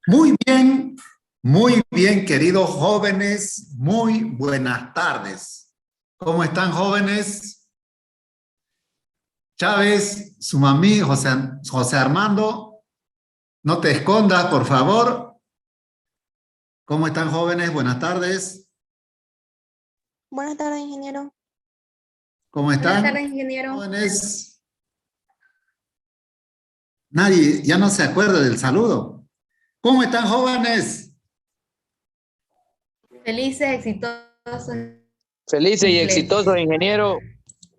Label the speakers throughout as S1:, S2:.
S1: Muy bien, queridos jóvenes, muy buenas tardes. ¿Cómo están, jóvenes? Chávez, su mami, José Armando, no te escondas, por favor. ¿Cómo están, jóvenes? Buenas tardes.
S2: Buenas tardes, ingeniero.
S1: ¿Cómo
S3: Buenas
S1: están,
S3: tardes, ingeniero.
S1: jóvenes? Nadie, ya no se acuerda del saludo. ¿Cómo están, jóvenes?
S3: Felices, exitosos
S4: Felices y
S3: y plenos.
S4: exitosos, ingeniero.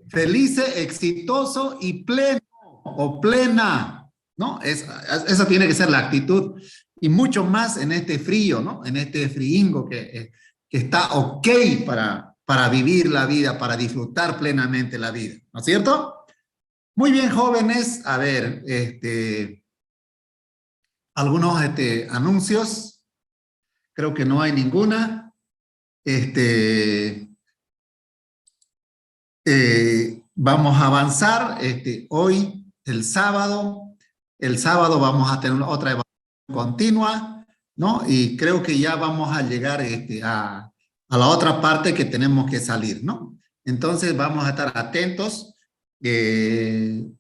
S1: Feliz, exitoso y pleno o plena, ¿no? Esa tiene que ser la actitud y mucho más en este frío, ¿no? En este friingo que está ok para vivir la vida, para disfrutar plenamente la vida, ¿no es cierto? Muy bien, jóvenes. A ver, algunos anuncios. Creo que no hay ninguna. Vamos a avanzar hoy, el sábado vamos a tener otra evaluación continua, ¿no? Y creo que ya vamos a llegar a la otra parte que tenemos que salir, ¿no? Entonces vamos a estar atentos.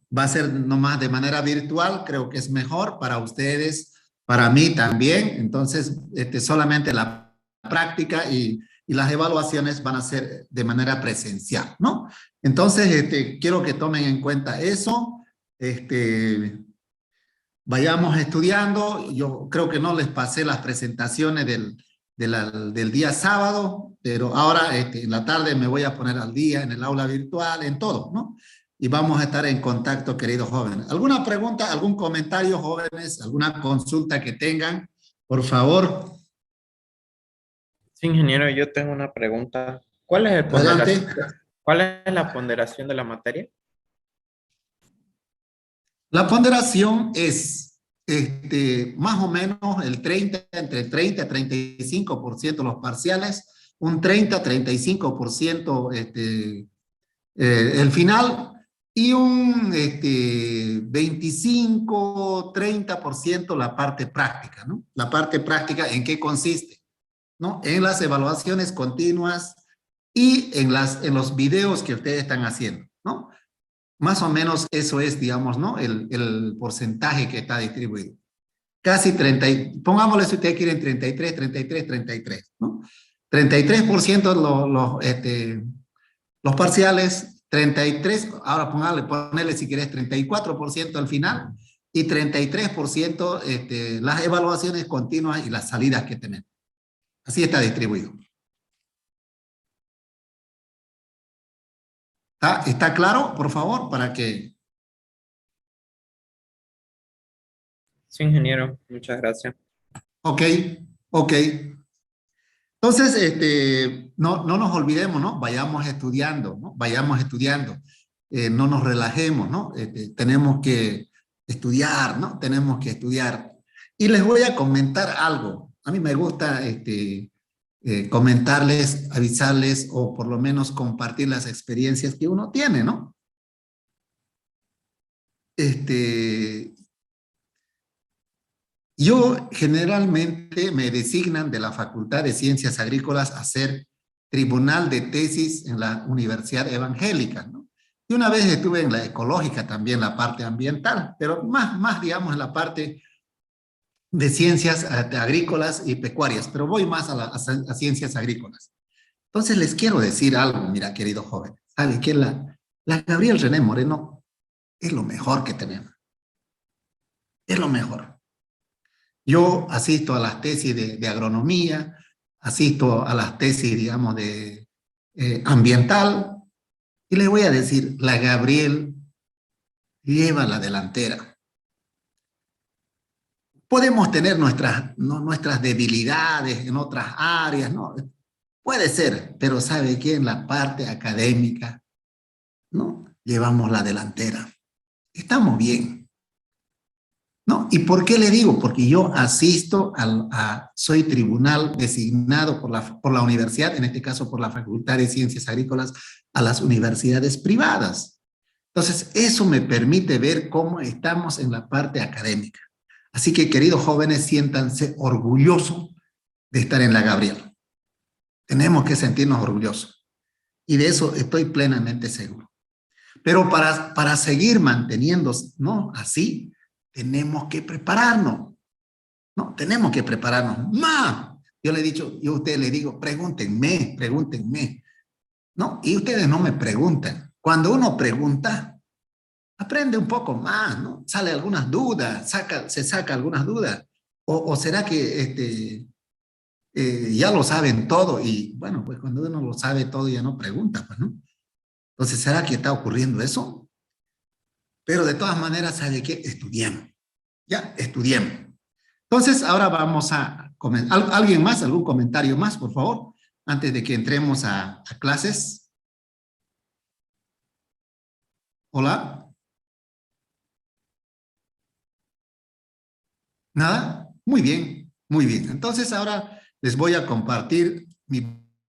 S1: Va a ser nomás de manera virtual, creo que es mejor para ustedes, para mí también. Entonces, solamente la práctica y las evaluaciones van a ser de manera presencial, ¿no? Entonces, quiero que tomen en cuenta eso. Vayamos estudiando. Yo creo que no les pasé las presentaciones del día sábado, pero ahora en la tarde me voy a poner al día en el aula virtual, en todo, ¿no? Y vamos a estar en contacto, queridos jóvenes. ¿Alguna pregunta, algún comentario, jóvenes? ¿Alguna consulta que tengan? Por favor.
S5: Sí, ingeniero, yo tengo una pregunta. ¿Cuál es
S1: Adelante.
S5: ¿Cuál es la ponderación de la materia?
S1: La ponderación es más o menos entre 30 y 35% los parciales, un 30-35% el final y un 25-30% la parte práctica, ¿no? La parte práctica, ¿en qué consiste? ¿No? En las evaluaciones continuas y en los videos que ustedes están haciendo, ¿no? Más o menos eso es, digamos, ¿no? El porcentaje que está distribuido. Casi 30, pongámosle si ustedes quieren 33, ¿no? 33% los parciales, 33, ahora ponele si quieres 34% al final y 33% las evaluaciones continuas y las salidas que tenemos. Así está distribuido. ¿Está claro, por favor? Para que...
S5: Sí, ingeniero, muchas gracias.
S1: Ok. Entonces, no nos olvidemos, ¿no? Vayamos estudiando, ¿no? Vayamos estudiando. No nos relajemos, ¿no? Tenemos que estudiar, ¿no? Tenemos que estudiar. Y les voy a comentar algo. A mí me gusta comentarles, avisarles o por lo menos compartir las experiencias que uno tiene, ¿no? Yo generalmente me designan de la Facultad de Ciencias Agrícolas a ser tribunal de tesis en la Universidad Evangélica, ¿no? Y una vez estuve en la ecológica también, la parte ambiental, pero más digamos en la parte de ciencias agrícolas y pecuarias, pero voy más a ciencias agrícolas. Entonces les quiero decir algo, mira, querido joven, ¿sabe qué? La Gabriel René Moreno es lo mejor que tenemos. Es lo mejor. Yo asisto a las tesis de agronomía, asisto a las tesis, digamos, de ambiental, y les voy a decir, la Gabriel lleva la delantera. Podemos tener nuestras debilidades en otras áreas, ¿no? Puede ser, pero ¿sabe qué? En la parte académica, ¿no? Llevamos la delantera. Estamos bien, ¿no? ¿Y por qué le digo? Porque yo asisto soy tribunal designado por la universidad, en este caso por la Facultad de Ciencias Agrícolas, a las universidades privadas. Entonces, eso me permite ver cómo estamos en la parte académica. Así que, queridos jóvenes, siéntanse orgullosos de estar en la Gabriel. Tenemos que sentirnos orgullosos. Y de eso estoy plenamente seguro. Pero para seguir manteniéndose, ¿no? Así, tenemos que prepararnos. ¿No? Tenemos que prepararnos más. Yo le he dicho, yo a ustedes les digo, pregúntenme, pregúntenme. ¿No? Y ustedes no me preguntan. Cuando uno pregunta, aprende un poco más, ¿no? Sale algunas dudas, se saca algunas dudas. O será que ya lo saben todo y, bueno, pues cuando uno lo sabe todo ya no pregunta, pues, ¿no? Entonces, ¿será que está ocurriendo eso? Pero de todas maneras, ¿sabe qué? Estudiemos. Ya, estudiemos. Entonces, ahora vamos a comenzar. ¿Alguien más? ¿Algún comentario más, por favor? Antes de que entremos a clases. ¿Hola? ¿Nada? Muy bien, muy bien. Entonces, ahora les voy a compartir mi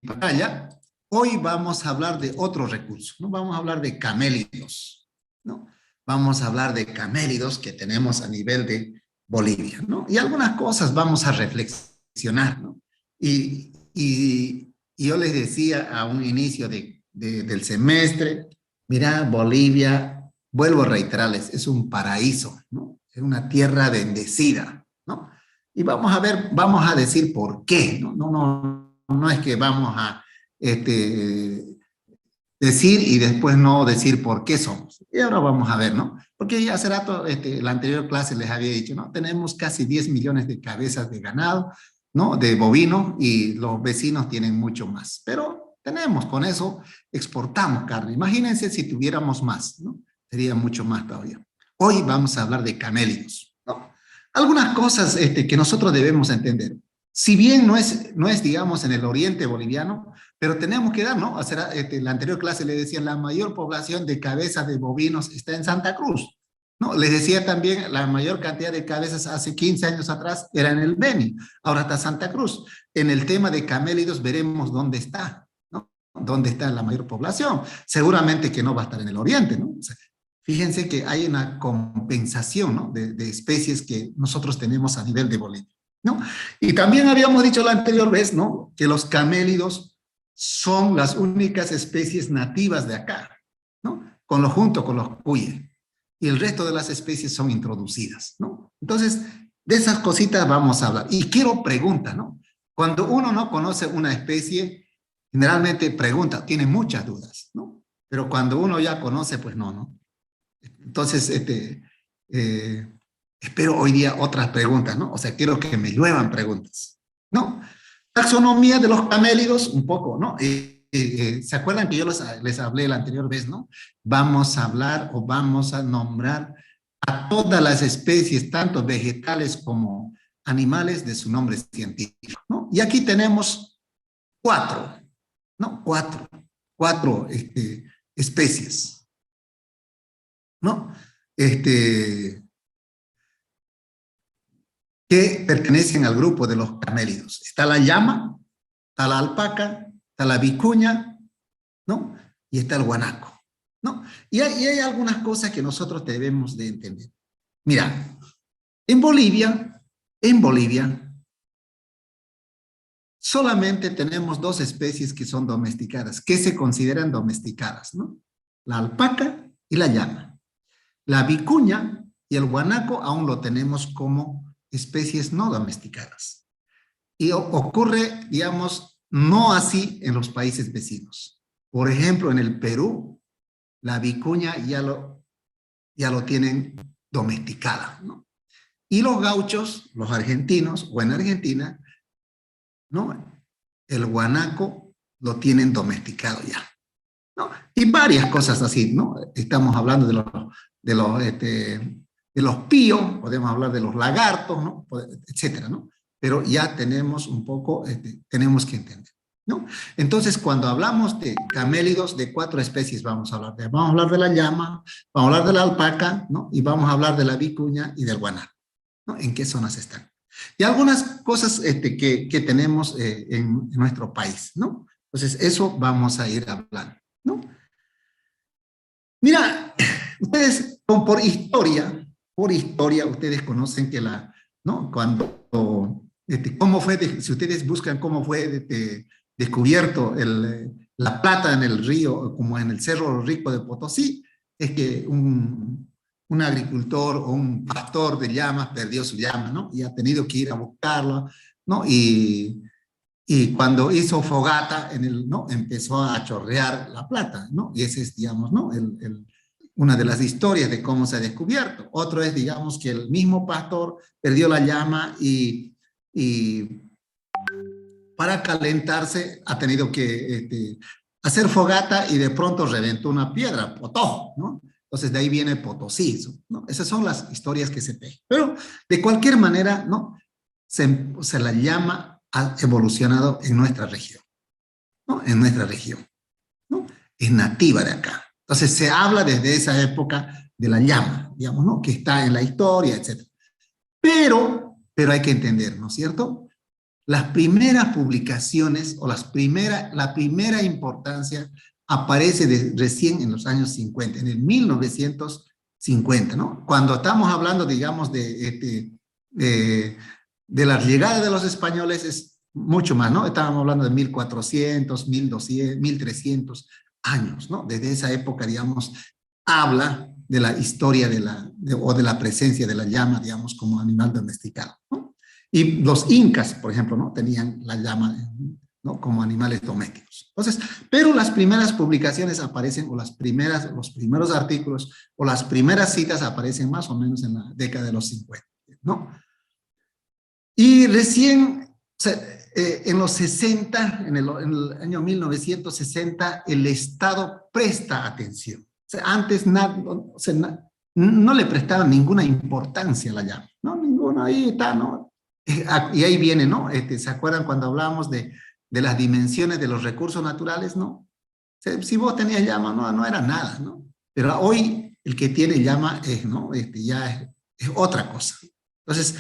S1: pantalla. Hoy vamos a hablar de otro recurso, ¿no? Vamos a hablar de camélidos, ¿no? Vamos a hablar de camélidos que tenemos a nivel de Bolivia, ¿no? Y algunas cosas vamos a reflexionar, ¿no? Y yo les decía a un inicio del semestre, mira, Bolivia, vuelvo a reiterarles, es un paraíso, ¿no? Es una tierra bendecida, ¿no? Y vamos a ver, vamos a decir por qué, ¿no? No es que vamos a decir y después no decir por qué somos. Y ahora vamos a ver, ¿no? Porque ya hace rato, la anterior clase les había dicho, ¿no? Tenemos casi 10 millones de cabezas de ganado, ¿no? De bovino, y los vecinos tienen mucho más. Pero tenemos, con eso exportamos carne. Imagínense si tuviéramos más, ¿no? Sería mucho más todavía. Hoy vamos a hablar de camélidos, ¿no? Algunas cosas que nosotros debemos entender. Si bien no es, digamos, en el oriente boliviano, pero tenemos que dar, ¿no? O sea, la anterior clase le decía, la mayor población de cabezas de bovinos está en Santa Cruz, ¿no? Les decía también, la mayor cantidad de cabezas hace 15 años atrás era en el Beni, ahora está Santa Cruz. En el tema de camélidos veremos dónde está, ¿no? Dónde está la mayor población. Seguramente que no va a estar en el oriente, ¿no? O sea, fíjense que hay una compensación, ¿no? de especies que nosotros tenemos a nivel de Bolivia, ¿no? Y también habíamos dicho la anterior vez, ¿no? Que los camélidos son las únicas especies nativas de acá, ¿no? Junto con los cuye. Y el resto de las especies son introducidas, ¿no? Entonces, de esas cositas vamos a hablar. Y quiero preguntar, ¿no? Cuando uno no conoce una especie, generalmente pregunta, tiene muchas dudas, ¿no? Pero cuando uno ya conoce, pues no. Entonces, espero hoy día otras preguntas, ¿no? O sea, quiero que me lluevan preguntas, ¿no? Taxonomía de los camélidos, un poco, ¿no? ¿Se acuerdan que yo les hablé la anterior vez, ¿no? Vamos a hablar o vamos a nombrar a todas las especies, tanto vegetales como animales, de su nombre científico, ¿no? Y aquí tenemos 4, ¿no? Cuatro especies, ¿no? Que pertenecen al grupo de los camélidos. Está la llama, está la alpaca, está la vicuña, ¿no? Y está el guanaco, ¿no? Y hay algunas cosas que nosotros debemos de entender. Mira, en Bolivia, solamente tenemos 2 especies que son domesticadas, que se consideran domesticadas, ¿no? La alpaca y la llama. La vicuña y el guanaco aún lo tenemos como especies no domesticadas. Y ocurre, digamos, no así en los países vecinos. Por ejemplo, en el Perú, la vicuña ya lo tienen domesticada, ¿no? Y los gauchos, los argentinos, o en Argentina, ¿no? El guanaco lo tienen domesticado ya, ¿no? Y varias cosas así, ¿no? Estamos hablando de los píos, podemos hablar de los lagartos, ¿no? Etcétera, ¿no? Pero ya tenemos un poco, tenemos que entender, ¿no? Entonces, cuando hablamos de camélidos, de 4 especies vamos a hablar. Vamos a hablar de la llama, vamos a hablar de la alpaca, ¿no? Y vamos a hablar de la vicuña y del guanaco, ¿no? ¿En qué zonas están? Y algunas cosas que tenemos en nuestro país, ¿no? Entonces, eso vamos a ir hablando, ¿no? Mira, ustedes, por historia, ustedes conocen que la ¿no? Cuando, ¿cómo fue, si ustedes buscan cómo fue descubierto la plata en el río, como en el Cerro Rico de Potosí, es que un agricultor o un pastor de llamas perdió su llama, ¿no? Y ha tenido que ir a buscarlo, ¿no? Y cuando hizo fogata, ¿no? Empezó a chorrear la plata, ¿no? Y ese es, digamos, ¿no? Una de las historias de cómo se ha descubierto. Otro es, digamos, que el mismo pastor perdió la llama y para calentarse ha tenido que hacer fogata y de pronto reventó una piedra, potó, ¿no? Entonces de ahí viene Potosí, ¿no? Esas son las historias que se tejen. Pero de cualquier manera, ¿no? Se la llama ha evolucionado en nuestra región, ¿no? En nuestra región, ¿no? Es nativa de acá. Entonces se habla desde esa época de la llama, digamos, ¿no? Que está en la historia, etc. Pero hay que entender, ¿no es cierto? Las primeras publicaciones o la primera importancia aparece recién en los años 50, en el 1950, ¿no? Cuando estamos hablando, digamos, de la llegada de los españoles es mucho más, ¿no? Estábamos hablando de 1400, 1200, 1300 años, ¿no? Desde esa época, digamos, habla de la historia o de la presencia de la llama, digamos, como animal domesticado, ¿no? Y los incas, por ejemplo, ¿no? Tenían la llama, ¿no? Como animales domésticos. Entonces, pero las primeras publicaciones aparecen, o los primeros artículos, o las primeras citas aparecen más o menos en la década de los 50, ¿no? Y recién, o sea, en los 60, en el año 1960, el Estado presta atención. O sea, antes no le prestaban ninguna importancia a la llama, ¿no? Ninguno, ahí está, ¿no? Y ahí viene, ¿no? ¿Se acuerdan cuando hablábamos de las dimensiones de los recursos naturales, ¿no? O sea, si vos tenías llama, no era nada, ¿no? Pero hoy el que tiene llama es, ¿no? Ya es otra cosa. Entonces,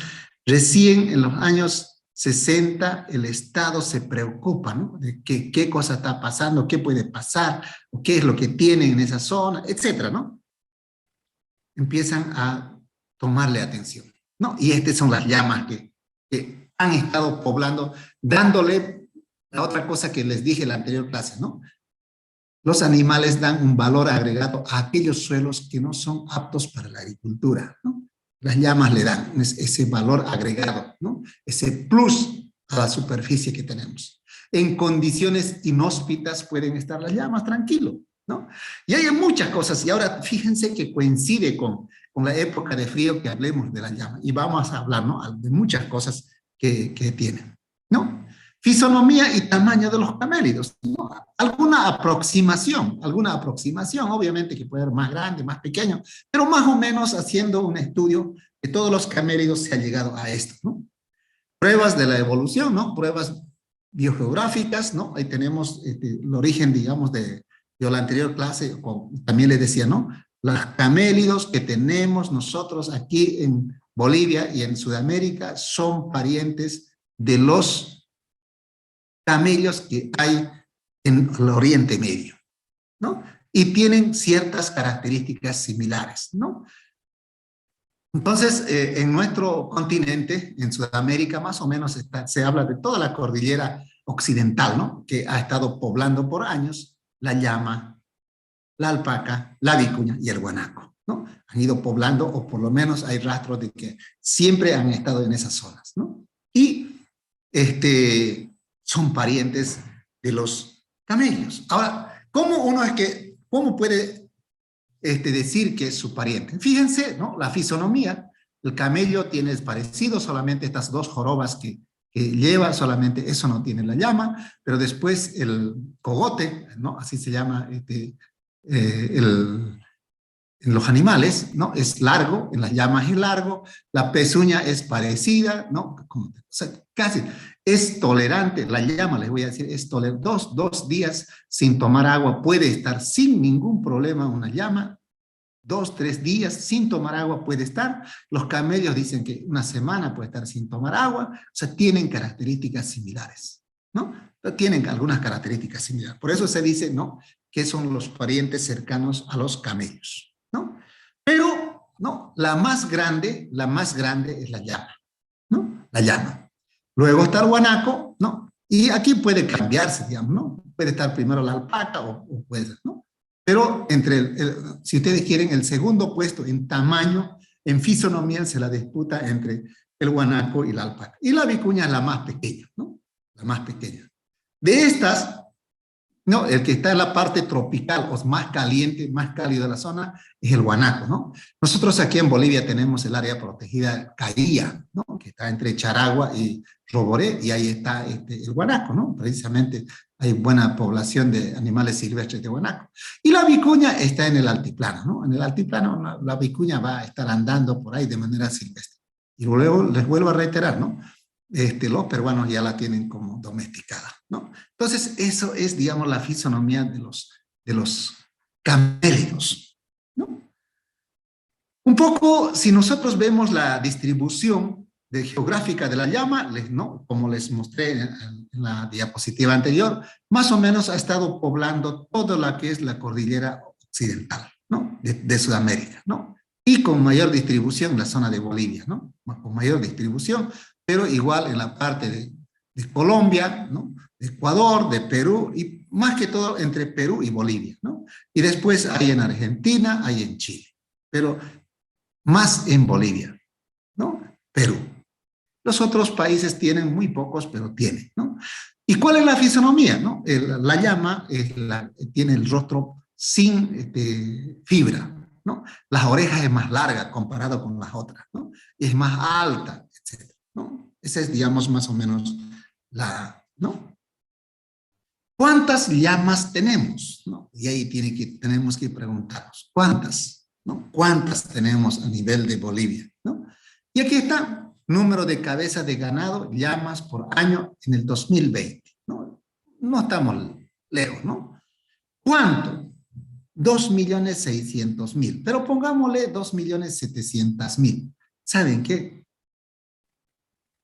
S1: recién en los años 60 el Estado se preocupa, ¿no? De qué cosa está pasando, qué puede pasar, o qué es lo que tienen en esa zona, etcétera, ¿no? Empiezan a tomarle atención, ¿no? Y estas son las llamas que han estado poblando, dándole la otra cosa que les dije en la anterior clase, ¿no? Los animales dan un valor agregado a aquellos suelos que no son aptos para la agricultura, ¿no? Las llamas le dan ese valor agregado, ¿no? Ese plus a la superficie que tenemos. En condiciones inhóspitas pueden estar las llamas, tranquilo, ¿no? Y hay muchas cosas, y ahora fíjense que coincide con la época de frío que hablemos de la llama, y vamos a hablar, ¿no? De muchas cosas que tienen, ¿no? Fisonomía y tamaño de los camélidos, ¿no? Alguna aproximación, obviamente que puede ser más grande, más pequeño, pero más o menos haciendo un estudio de todos los camélidos se ha llegado a esto, ¿no? Pruebas de la evolución, ¿no? Pruebas biogeográficas, ¿no? Ahí tenemos el origen, digamos, de la anterior clase, también les decía, ¿no? Los camélidos que tenemos nosotros aquí en Bolivia y en Sudamérica son parientes de los camellos que hay en el Oriente Medio, ¿no? Y tienen ciertas características similares, ¿no? Entonces, en nuestro continente, en Sudamérica, más o menos se habla de toda la cordillera occidental, ¿no? Que ha estado poblando por años la llama, la alpaca, la vicuña y el guanaco, ¿no? Han ido poblando, o por lo menos hay rastros de que siempre han estado en esas zonas, ¿no? Y son parientes de los camellos. Ahora, ¿cómo puede decir que es su pariente? Fíjense, ¿no? La fisonomía, el camello tiene parecido, solamente estas dos jorobas que lleva, solamente eso no tiene la llama, pero después el cogote, ¿no? Así se llama en los animales, ¿no? Es largo, en las llamas es largo, la pezuña es parecida, ¿no? O sea, casi es tolerante, la llama, les voy a decir, es tolerante. Dos días sin tomar agua puede estar sin ningún problema una llama, 2, 3 días sin tomar agua puede estar. Los camellos dicen que una semana puede estar sin tomar agua, o sea, tienen características similares, ¿no? Tienen algunas características similares. Por eso se dice, ¿no? Que son los parientes cercanos a los camellos, ¿no? Pero, ¿no? La más grande es la llama, La llama. Luego está el guanaco, ¿no? Y aquí puede cambiarse, digamos, ¿no? Puede estar primero la alpaca o puede, ¿no? Pero si ustedes quieren, el segundo puesto en tamaño, en fisonomía, se la disputa entre el guanaco y la alpaca. Y la vicuña es la más pequeña, ¿no? La más pequeña. De estas, ¿no? El que está en la parte tropical o más caliente, más cálido de la zona, es el guanaco, ¿no? Nosotros aquí en Bolivia tenemos el área protegida Caía, ¿no? Que está entre Charagua y Roboré, y ahí está el guanaco, ¿no? Precisamente hay buena población de animales silvestres de guanaco. Y la vicuña está en el altiplano, ¿no? En el altiplano la vicuña va a estar andando por ahí de manera silvestre. Y luego les vuelvo a reiterar, ¿no? Los peruanos ya la tienen como domesticada, ¿no? Entonces, eso es, digamos, la fisonomía de los camélidos, ¿no? Un poco, si nosotros vemos la distribución geográfica de la llama, ¿no? Como les mostré en la diapositiva anterior, más o menos ha estado poblando toda la que es la cordillera occidental, ¿no? De Sudamérica, ¿no? Y con mayor distribución en la zona de Bolivia, ¿no? Con mayor distribución, pero igual en la parte de Colombia, ¿no? De Ecuador, de Perú, y más que todo entre Perú y Bolivia, ¿no? Y después hay en Argentina, hay en Chile, pero más en Bolivia, ¿no? Perú. Los otros países tienen muy pocos, pero tienen, ¿no? ¿Y cuál es la fisonomía, no? La llama tiene el rostro sin fibra, ¿no? Las orejas es más larga comparado con las otras, ¿no? Y es más alta, etc., ¿no? Esa es, digamos, más o menos ¿no? ¿Cuántas llamas tenemos? ¿No? Y ahí tenemos que preguntarnos, ¿cuántas? ¿No? ¿Cuántas tenemos a nivel de Bolivia? ¿No? Y aquí está. Número de cabezas de ganado, llamas por año en el 2020. No, no estamos lejos, ¿no? ¿Cuánto? 2.600.000. Pero pongámosle 2.700.000. ¿Saben qué?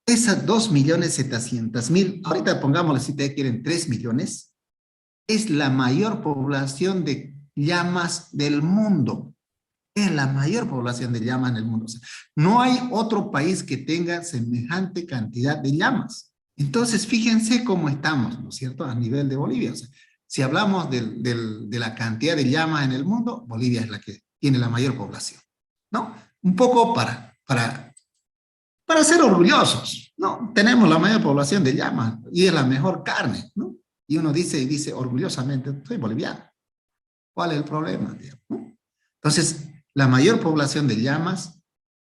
S1: Esas 2.700.000, ahorita pongámosle, si ustedes quieren, 3 millones, es la mayor población de llamas del mundo. Es la mayor población de llamas en el mundo. O sea, no hay otro país que tenga semejante cantidad de llamas. Entonces, fíjense cómo estamos, ¿no es cierto?, a nivel de Bolivia. O sea, si hablamos de la cantidad de llamas en el mundo, Bolivia es la que tiene la mayor población, ¿no? Un poco para ser orgullosos, ¿no? Tenemos la mayor población de llamas y es la mejor carne, ¿no? Y uno dice orgullosamente, soy boliviano. ¿Cuál es el problema, digamos, ¿no? Entonces, la mayor población de llamas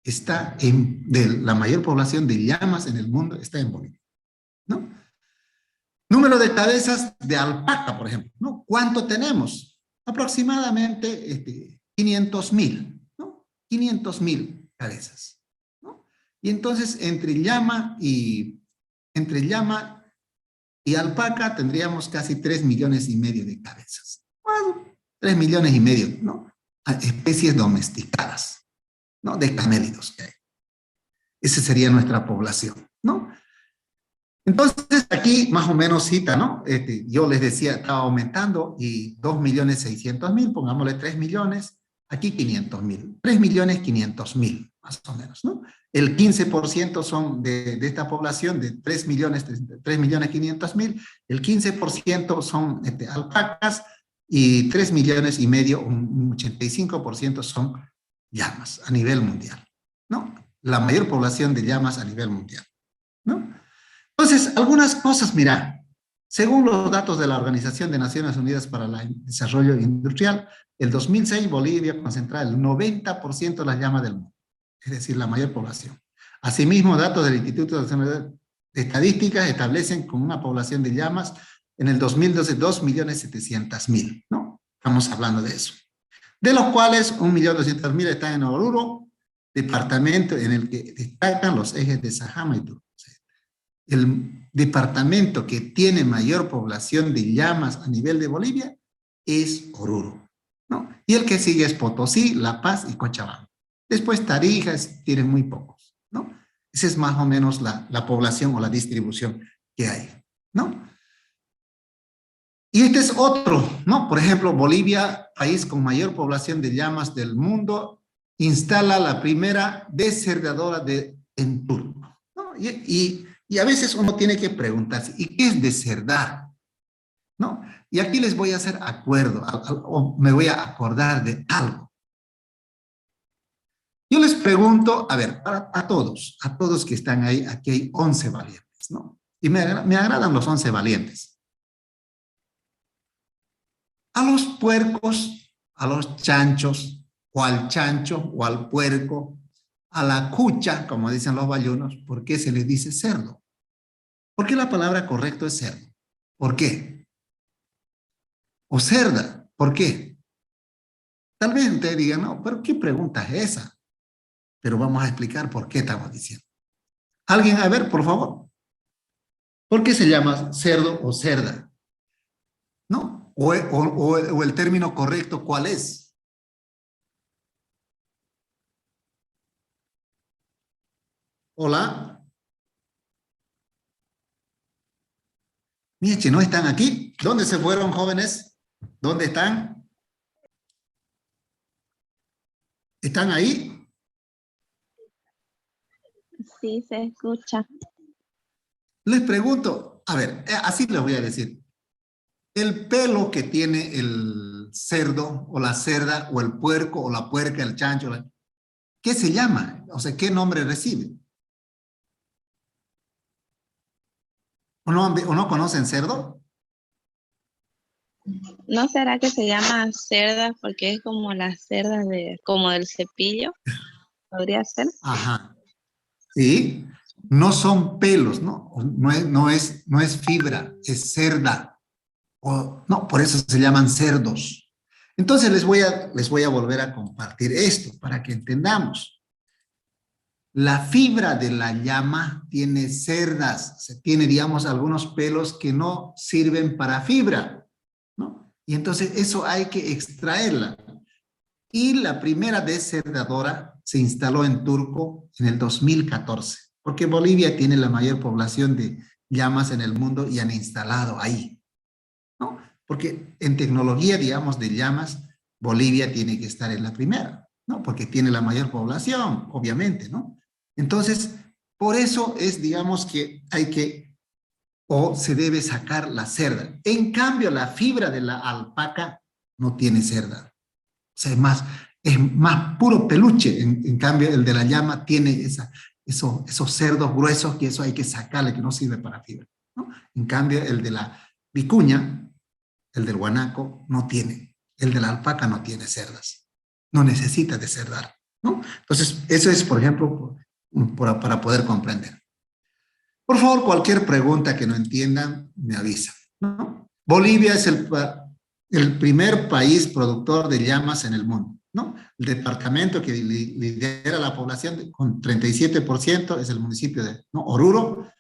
S1: la mayor población de llamas en el mundo está en Bolivia, ¿no? Número de cabezas de alpaca, por ejemplo, ¿no? ¿Cuánto tenemos? Aproximadamente 500.000, ¿no? 500.000 cabezas, ¿no? Y entonces, entre llama y alpaca tendríamos casi 3,5 millones de cabezas. Bueno, 3,5 millones, ¿no? Especies domesticadas, ¿no? De camélidos que hay. Esa sería nuestra población, ¿no? Entonces, aquí más o menos cita, ¿no? Yo les decía, estaba aumentando y 2.600.000, pongámosle 3 millones, aquí 500.000, 3.500.000, más o menos, ¿no? El 15% son de esta población, de 3.500.000, el 15% son alpacas, y 3,5 millones, un 85% son llamas a nivel mundial, ¿no? La mayor población de llamas a nivel mundial, ¿no? Entonces, algunas cosas, mira, según los datos de la Organización de Naciones Unidas para el Desarrollo Industrial, el 2006 Bolivia concentraba el 90% de las llamas del mundo, es decir, la mayor población. Asimismo, datos del Instituto Nacional de Estadísticas establecen con una población de llamas en el 2012, 2.700.000, ¿no? Estamos hablando de eso. De los cuales 1.200.000 están en Oruro, departamento en el que destacan los ejes de Sajama y Turco. El departamento que tiene mayor población de llamas a nivel de Bolivia es Oruro, ¿no? Y el que sigue es Potosí, La Paz y Cochabamba. Después Tarija tiene muy pocos, ¿no? Esa es más o menos la población o la distribución que hay, ¿no? Y este es otro, ¿no? Por ejemplo, Bolivia, país con mayor población de llamas del mundo, instala la primera desherradora en turco, ¿no? ¿no? Y a veces uno tiene que preguntarse, ¿y qué es deserdar? ¿No? Y aquí les voy a hacer acuerdo, o me voy a acordar de algo. Yo les pregunto, a ver, a todos que están ahí, aquí hay 11 valientes, ¿no? Y me agradan los 11 valientes. A los puercos, a los chanchos, o al chancho, o al puerco, a la cucha, como dicen los bayunos, ¿por qué se les dice cerdo? ¿Por qué la palabra correcta es cerdo? ¿Por qué? O cerda, ¿por qué? Tal vez ustedes digan, no, pero ¿qué pregunta es esa? Pero vamos a explicar por qué estamos diciendo. ¿Alguien, a ver, por favor? ¿Por qué se llama cerdo o cerda? ¿No? O el término correcto, ¿cuál es? Hola. Mieche, ¿no están aquí? ¿Dónde se fueron, jóvenes? ¿Dónde están? ¿Están ahí?
S2: Sí, se escucha.
S1: Les pregunto, a ver, así les voy a decir. El pelo que tiene el cerdo o la cerda o el puerco o la puerca, el chancho, ¿qué se llama? O sea, ¿qué nombre recibe? ¿O no conocen cerdo?
S2: ¿No será que se llama cerda porque es como las cerdas como del cepillo? ¿Podría ser?
S1: Ajá. Sí. No son pelos, ¿no? No es fibra, es cerda. No, por eso se llaman cerdos. Entonces les voy a volver a compartir esto para que entendamos. La fibra de la llama tiene cerdas, tiene, digamos, algunos pelos que no sirven para fibra, ¿no? Y entonces eso hay que extraerla. Y la primera deserdadora se instaló en Turco en el 2014, porque Bolivia tiene la mayor población de llamas en el mundo y han instalado ahí, ¿no? Porque en tecnología, digamos, de llamas, Bolivia tiene que estar en la primera, ¿no? Porque tiene la mayor población, obviamente, ¿no? Entonces, por eso es, digamos, que hay que, o se debe sacar la cerda. En cambio, la fibra de la alpaca no tiene cerda. O sea, es más puro peluche. En cambio, el de la llama tiene esos cerdos gruesos que eso hay que sacarle, que no sirve para fibra, ¿no? En cambio, el de la vicuña, el del guanaco, no tiene. El de la alpaca no tiene cerdas. No necesita de cerdar, ¿no? Entonces, eso es, por ejemplo, para poder comprender. Por favor, cualquier pregunta que no entiendan, me avisan, ¿no? Bolivia es el primer país productor de llamas en el mundo, ¿no? El departamento que lidera la población con 37% es el municipio de, ¿no?, Oruro,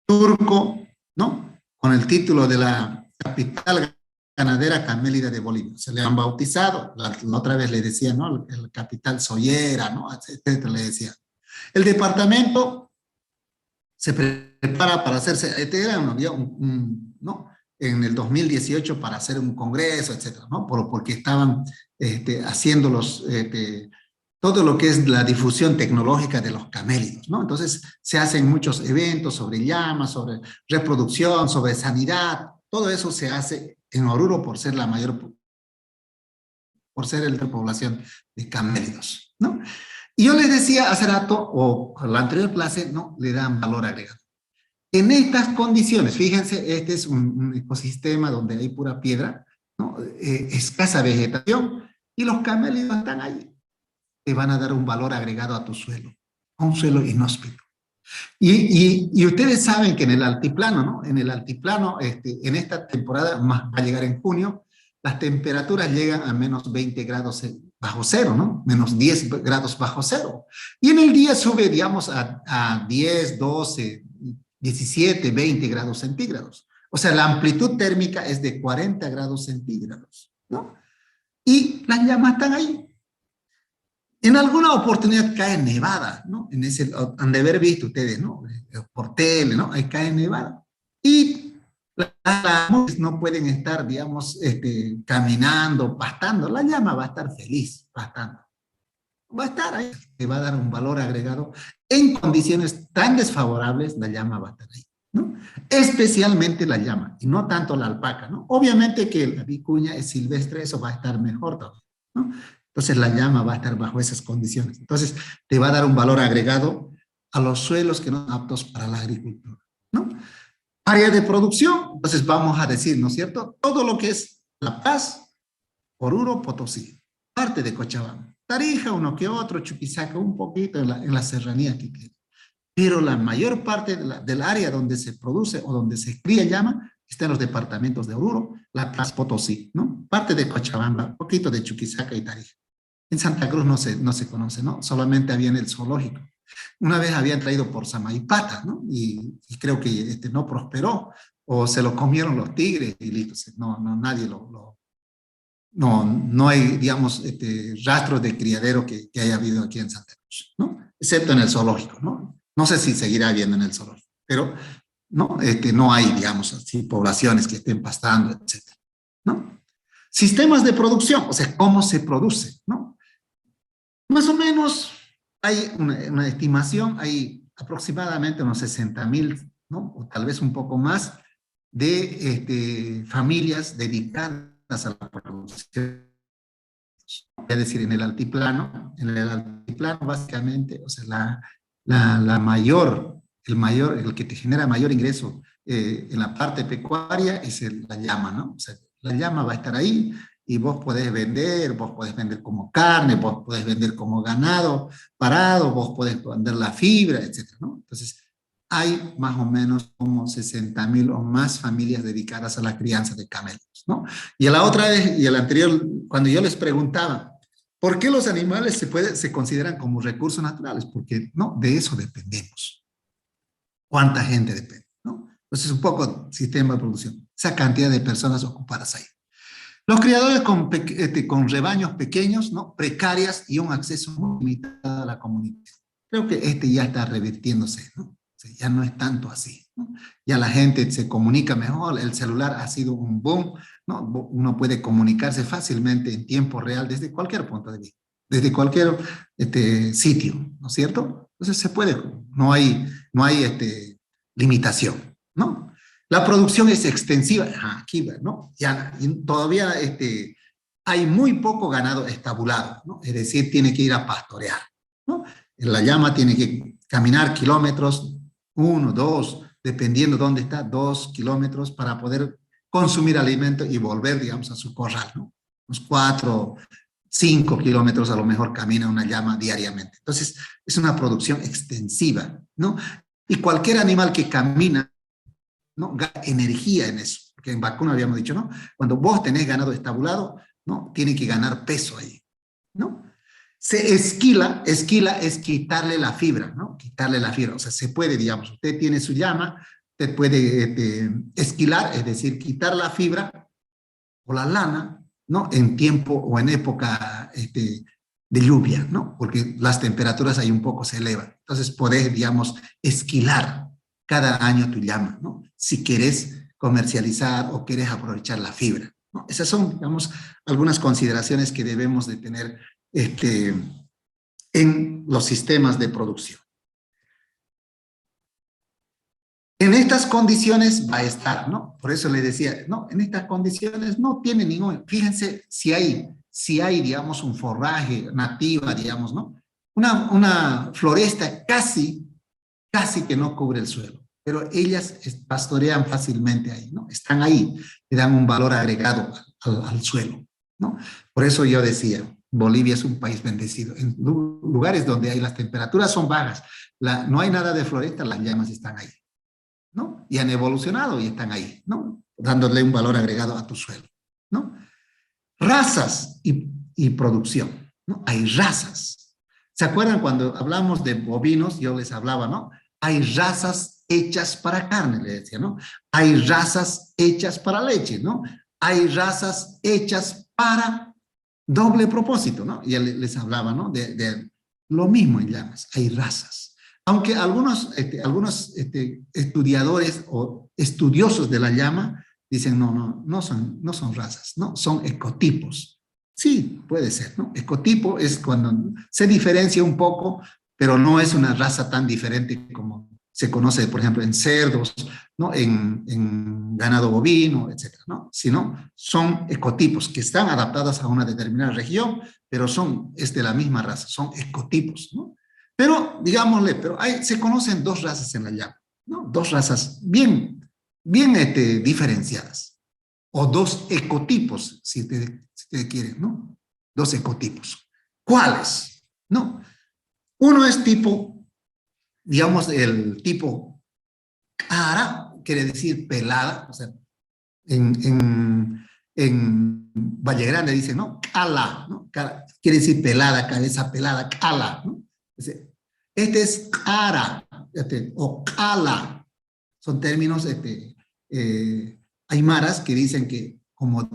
S1: Turco, ¿no? Con el título de la capital ganadera camélida de Bolivia. Se le han bautizado, la otra vez le decía, ¿no? El capital soyera, ¿no? Etcétera, le decía. El departamento se prepara para hacerse, era ¿no? En el 2018 para hacer un congreso, etcétera, ¿no? Porque estaban haciendo todo lo que es la difusión tecnológica de los camélidos, ¿no? Entonces se hacen muchos eventos sobre llamas, sobre reproducción, sobre sanidad, todo eso se hace en Oruro por ser por ser el de población de camélidos, ¿no? Y yo les decía hace rato, o a la anterior clase, no, le dan valor agregado. En estas condiciones, fíjense, este es un ecosistema donde hay pura piedra, ¿no? Escasa vegetación, y los camélidos están ahí. Te van a dar un valor agregado a tu suelo, a un suelo inhóspito. Y ustedes saben que en el altiplano, ¿no? En el altiplano, en esta temporada, más va a llegar en junio, las temperaturas llegan a menos 20 grados bajo cero, ¿no? Menos 10 grados bajo cero. Y en el día sube, digamos, a 10, 12, 17, 20 grados centígrados. O sea, la amplitud térmica es de 40 grados centígrados, ¿no? Y las llamas están ahí. En alguna oportunidad cae nevada, ¿no? Han de haber visto ustedes, ¿no? Por tele, ¿no? Ahí cae nevada. Y las mujeres no pueden estar, digamos, caminando, pastando. La llama va a estar feliz pastando. va a estar ahí, te va a dar un valor agregado. En condiciones tan desfavorables, la llama va a estar ahí, ¿no? Especialmente la llama, y no tanto la alpaca, ¿no? Obviamente que la vicuña es silvestre, eso va a estar mejor todavía, ¿no? Entonces la llama va a estar bajo esas condiciones. Entonces te va a dar un valor agregado a los suelos que no son aptos para la agricultura, ¿no? Área de producción, entonces vamos a decir, ¿no es cierto? Todo lo que es La Paz, Oruro, Potosí, parte de Cochabamba, Tarija, uno que otro, Chuquisaca, un poquito en la serranía que queda. Pero la mayor parte del área donde se produce o donde se cría llama está en los departamentos de Oruro, La Paz, Potosí, ¿no? Parte de Cochabamba, un poquito de Chuquisaca y Tarija. En Santa Cruz no se conoce, ¿no? Solamente había en el zoológico. Una vez habían traído por Samaipata, ¿no? Y creo que no prosperó, o se lo comieron los tigres y listo. Nadie no hay, digamos, rastros de criadero que haya habido aquí en Santa Cruz, ¿no? Excepto en el zoológico, ¿no? No sé si seguirá habiendo en el zoológico, pero no hay, digamos, así, poblaciones que estén pastando, etcétera, ¿no? Sistemas de producción, o sea, cómo se produce, ¿no? Más o menos hay una estimación, hay aproximadamente unos 60,000, ¿no? O tal vez un poco más de familias dedicadas a la producción. Es decir, en el altiplano básicamente, o sea, el que te genera mayor ingreso en la parte pecuaria es la llama, ¿no? O sea, la llama va a estar ahí y vos podés vender como carne, vos podés vender como ganado parado, vos podés vender la fibra, etcétera, ¿no? Entonces, hay más o menos como 60,000 o más familias dedicadas a la crianza de camellos, ¿no? Y a la otra vez, y el anterior, cuando yo les preguntaba, ¿por qué los animales se consideran como recursos naturales? Porque, no, de eso dependemos. ¿Cuánta gente depende, no? Entonces, un poco sistema de producción, esa cantidad de personas ocupadas ahí. Los criadores con rebaños pequeños, ¿no? Precarias y un acceso muy limitado a la comunicación. Creo que ya está revirtiéndose, ¿no? O sea, ya no es tanto así, ¿no? Ya la gente se comunica mejor, el celular ha sido un boom, ¿no? Uno puede comunicarse fácilmente en tiempo real desde cualquier punto de vista, desde cualquier sitio, ¿no es cierto? Entonces se puede, no hay limitación, ¿no? La producción es extensiva, aquí, ¿no? Ya, todavía hay muy poco ganado estabulado, ¿no? Es decir, tiene que ir a pastorear, ¿no? La llama tiene que caminar kilómetros, 1, 2, dependiendo dónde está, 2 kilómetros para poder consumir alimento y volver, digamos, a su corral, ¿no? Unos 4, 5 kilómetros a lo mejor camina una llama diariamente. Entonces, es una producción extensiva, ¿no? Y cualquier animal que camina, ¿no? Gana energía en eso, porque en vacuno habíamos dicho, ¿no? Cuando vos tenés ganado estabulado, ¿no? Tiene que ganar peso ahí, ¿no? Se esquila es quitarle la fibra, ¿no? Quitarle la fibra, o sea, se puede, digamos, usted tiene su llama, usted puede esquilar, es decir, quitar la fibra o la lana, ¿no? En tiempo o en época de lluvia, ¿no? Porque las temperaturas ahí un poco se elevan. Entonces podés, digamos, esquilar cada año tu llama, ¿no? Si querés comercializar o querés aprovechar la fibra, ¿no? Esas son, digamos, algunas consideraciones que debemos de tener en los sistemas de producción. En estas condiciones va a estar, ¿no? Por eso le decía, no, en estas condiciones no tiene ningún, fíjense si hay, digamos, un forraje nativa, digamos, ¿no? Una floresta casi que no cubre el suelo, pero ellas pastorean fácilmente ahí, ¿no? Están ahí, le dan un valor agregado al suelo, ¿no? Por eso yo decía, Bolivia es un país bendecido. En lugares donde las temperaturas son bajas, no hay nada de floresta, las llamas están ahí, ¿no? Y han evolucionado y están ahí, ¿no? Dándole un valor agregado a tu suelo, ¿no? Razas y producción, ¿no? Hay razas. ¿Se acuerdan cuando hablamos de bovinos? Yo les hablaba, ¿no? Hay razas hechas para carne, le decía, ¿no? Hay razas hechas para leche, ¿no? Hay razas hechas para doble propósito, ¿no? Ya les hablaba, ¿no? De lo mismo en llamas, hay razas. Aunque algunos estudiadores o estudiosos de la llama dicen, no son razas, ¿no? Son ecotipos. Sí, puede ser, ¿no? Ecotipo es cuando se diferencia un poco, pero no es una raza tan diferente como se conoce, por ejemplo, en cerdos, ¿no? En ganado bovino, etcétera, ¿no? Sino son ecotipos que están adaptados a una determinada región, pero es de la misma raza, son ecotipos, ¿no? Pero, digámosle, se conocen dos razas en la llama, ¿no? Dos razas bien diferenciadas. O dos ecotipos, si ustedes quieren, ¿no? Dos ecotipos. ¿Cuáles? ¿No? Uno es tipo, digamos, el tipo cara, quiere decir pelada, o sea, en Valle Grande dice, ¿no? Cala, ¿no? Cala, quiere decir pelada, cabeza pelada, cala, ¿no? Este es cara, o cala, son términos aymaras que dicen que, como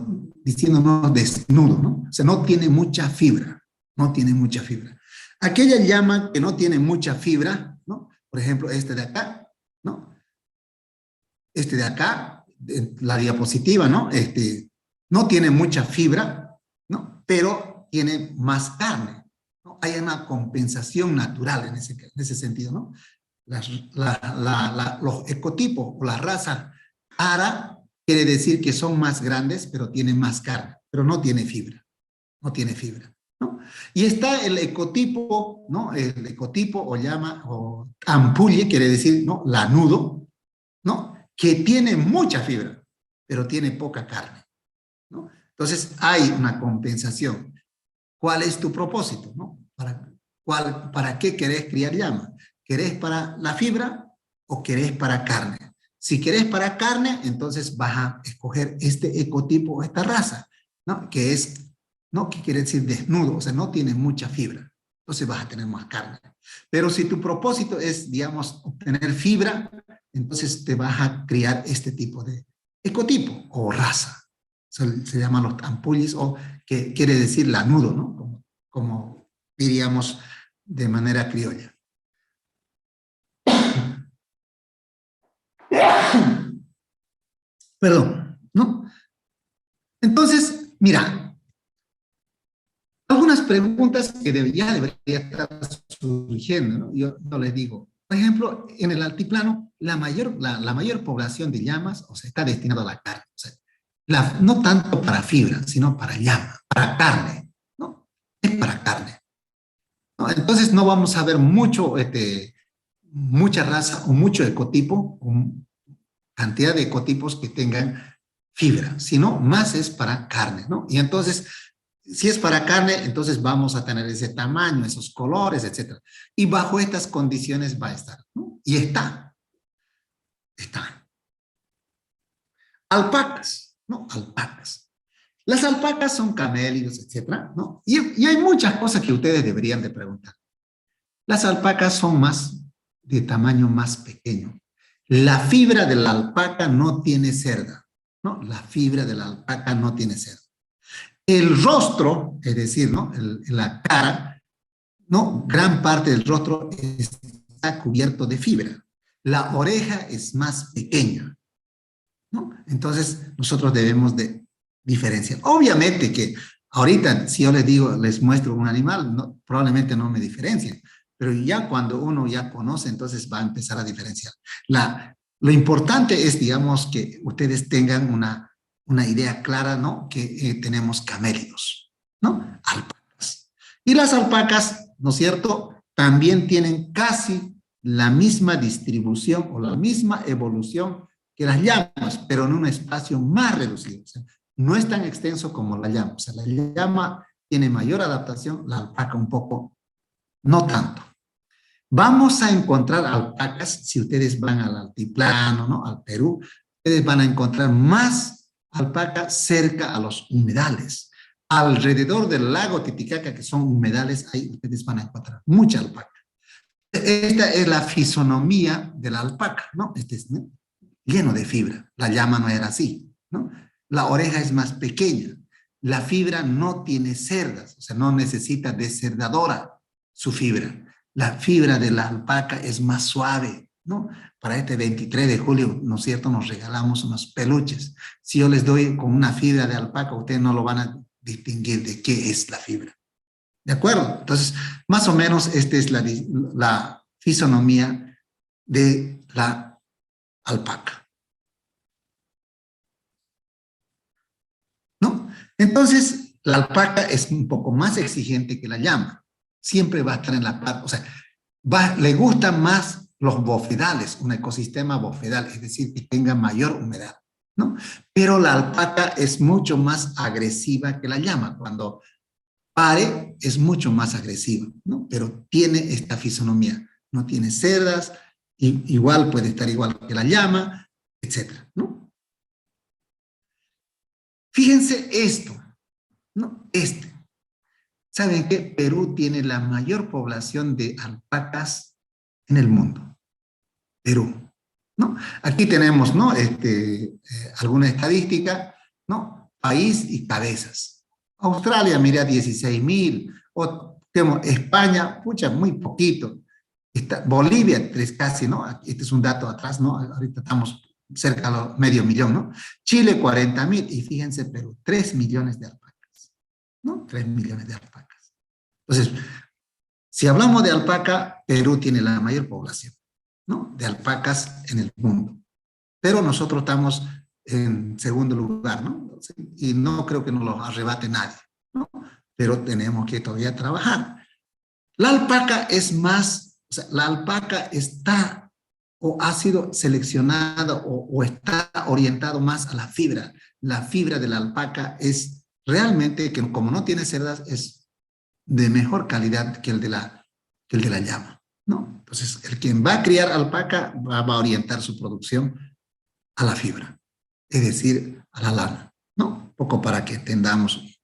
S1: diciéndonos desnudo, ¿no? O sea, no tiene mucha fibra, no tiene mucha fibra. Aquella llama que no tiene mucha fibra, ¿no? Por ejemplo, este de acá, ¿no? Este de acá, la diapositiva, ¿no? No tiene mucha fibra, ¿no? Pero tiene más carne, ¿no? Hay una compensación natural en ese sentido, ¿no? Los ecotipos o la raza ara quiere decir que son más grandes, pero tienen más carne, pero no tiene fibra, no tiene fibra, ¿no? Y está el ecotipo, ¿no? El ecotipo o ampulle, quiere decir, ¿no? Lanudo, ¿no? Que tiene mucha fibra, pero tiene poca carne, ¿no? Entonces hay una compensación. ¿Cuál es tu propósito, no? ¿Para qué querés criar llama? ¿Querés para la fibra o querés para carne? Si querés para carne, entonces vas a escoger este ecotipo o esta raza, ¿no? Que es, ¿no? Que quiere decir desnudo, o sea, no tiene mucha fibra. Entonces vas a tener más carne. Pero si tu propósito es, digamos, obtener fibra, entonces te vas a criar este tipo de ecotipo o raza. Se llaman los ampulles, o que quiere decir lanudo, ¿no? Como diríamos de manera criolla. Perdón, ¿no? Entonces, mira, algunas preguntas que ya debería estar surgiendo, ¿no? Yo les digo, por ejemplo, en el altiplano, la mayor población de llamas, o sea, está destinada a la carne, o sea, no tanto para fibra, sino para llama, para carne, ¿no? Es para carne, ¿no? Entonces no vamos a ver mucha raza o mucho ecotipo, o cantidad de ecotipos que tengan fibra, sino más es para carne, ¿no? Y entonces, si es para carne, entonces vamos a tener ese tamaño, esos colores, etc. Y bajo estas condiciones va a estar, ¿no? Y está. Alpacas, ¿no? Alpacas. Las alpacas son camélidos, etcétera, ¿no? Y hay muchas cosas que ustedes deberían de preguntar. Las alpacas son de tamaño más pequeño. La fibra de la alpaca no tiene cerda, ¿no? La fibra de la alpaca no tiene cerda. El rostro, es decir, ¿no? La cara, ¿no? Gran parte del rostro está cubierto de fibra. La oreja es más pequeña, ¿no? Entonces, nosotros debemos de diferenciar. Obviamente que ahorita, si yo les muestro un animal, probablemente no me diferencien, pero ya cuando uno ya conoce, entonces va a empezar a diferenciar. Lo importante es, digamos, que ustedes tengan una idea clara, ¿no? Que tenemos camélidos, ¿no? Alpacas. Y las alpacas, ¿no es cierto?, también tienen casi la misma distribución o la misma evolución que las llamas, pero en un espacio más reducido. O sea, no es tan extenso como la llama. O sea, la llama tiene mayor adaptación, la alpaca un poco, no tanto. Vamos a encontrar alpacas, si ustedes van al altiplano, ¿no? Al Perú, ustedes van a encontrar más alpacas cerca a los humedales. Alrededor del lago Titicaca, que son humedales, ahí ustedes van a encontrar mucha alpaca. Esta es la fisonomía de la alpaca, ¿no? ¿No? Lleno de fibra. La llama no era así, ¿no? La oreja es más pequeña. La fibra no tiene cerdas, o sea, no necesita descerdadora su fibra. La fibra de la alpaca es más suave, ¿no? Para este 23 de julio, ¿no es cierto?, nos regalamos unos peluches. Si yo les doy con una fibra de alpaca, ustedes no lo van a distinguir de qué es la fibra. ¿De acuerdo? Entonces, más o menos esta es la fisonomía de la alpaca. ¿No? Entonces, la alpaca es un poco más exigente que la llama. Siempre va a estar en la parte, o sea, le gustan más los bofedales, un ecosistema bofedal, es decir, que tenga mayor humedad, ¿no? Pero la alpaca es mucho más agresiva que la llama. Cuando pare, es mucho más agresiva, ¿no? Pero tiene esta fisonomía. No tiene cerdas, igual puede estar igual que la llama, etcétera, ¿no? Fíjense esto, ¿no? ¿Saben qué? Perú tiene la mayor población de alpacas en el mundo. Perú, ¿no? Aquí tenemos, ¿no? Alguna estadística, ¿no? País y cabezas. Australia, mira, 16.000. España, pucha, muy poquito. Bolivia, tres casi, ¿no? Este es un dato atrás, ¿no? Ahorita estamos cerca de los medio millón, ¿no? Chile, 40.000. Y fíjense, Perú, 3 millones de alpacas, ¿no? 3 millones de alpacas. Entonces, si hablamos de alpaca, Perú tiene la mayor población, ¿no? De alpacas en el mundo. Pero nosotros estamos en segundo lugar, ¿no? Y no creo que nos lo arrebate nadie, ¿no? Pero tenemos que todavía trabajar. La alpaca es más, o sea, la alpaca está o ha sido seleccionada o está orientado más a la fibra. La fibra de la alpaca es realmente, que como no tiene cerdas, es de mejor calidad que el de la llama, ¿no? Entonces, el quien va a criar alpaca va a orientar su producción a la fibra, es decir, a la lana, ¿no? Un poco para que entendamos.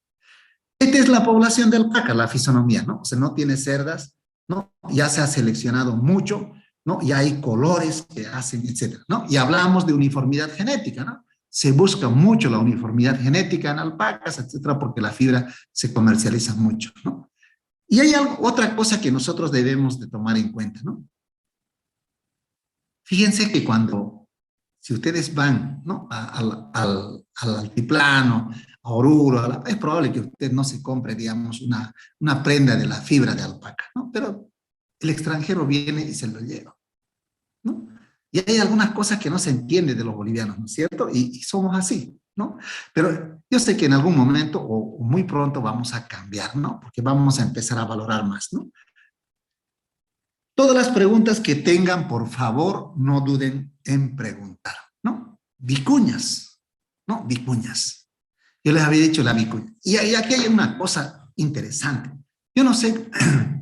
S1: Esta es la población de alpaca, la fisonomía, ¿no? O sea, no tiene cerdas, ¿no? Ya se ha seleccionado mucho, ¿no? Ya hay colores que hacen, etcétera, ¿no? Y hablamos de uniformidad genética, ¿no? Se busca mucho la uniformidad genética en alpacas, etcétera, porque la fibra se comercializa mucho, ¿no? Y hay otra cosa que nosotros debemos de tomar en cuenta, ¿no? Fíjense que si ustedes van, ¿no? Al altiplano, a Oruro, es probable que usted no se compre, digamos, una prenda de la fibra de alpaca, ¿no? Pero el extranjero viene y se lo lleva, ¿no? Y hay algunas cosas que no se entienden de los bolivianos, ¿no es cierto? Y somos así, ¿no? Pero yo sé que en algún momento o muy pronto vamos a cambiar, ¿no? Porque vamos a empezar a valorar más, ¿no? Todas las preguntas que tengan, por favor, no duden en preguntar, ¿no? Vicuñas, ¿no? Vicuñas. Yo les había dicho la vicuña. Y aquí hay una cosa interesante. Yo no sé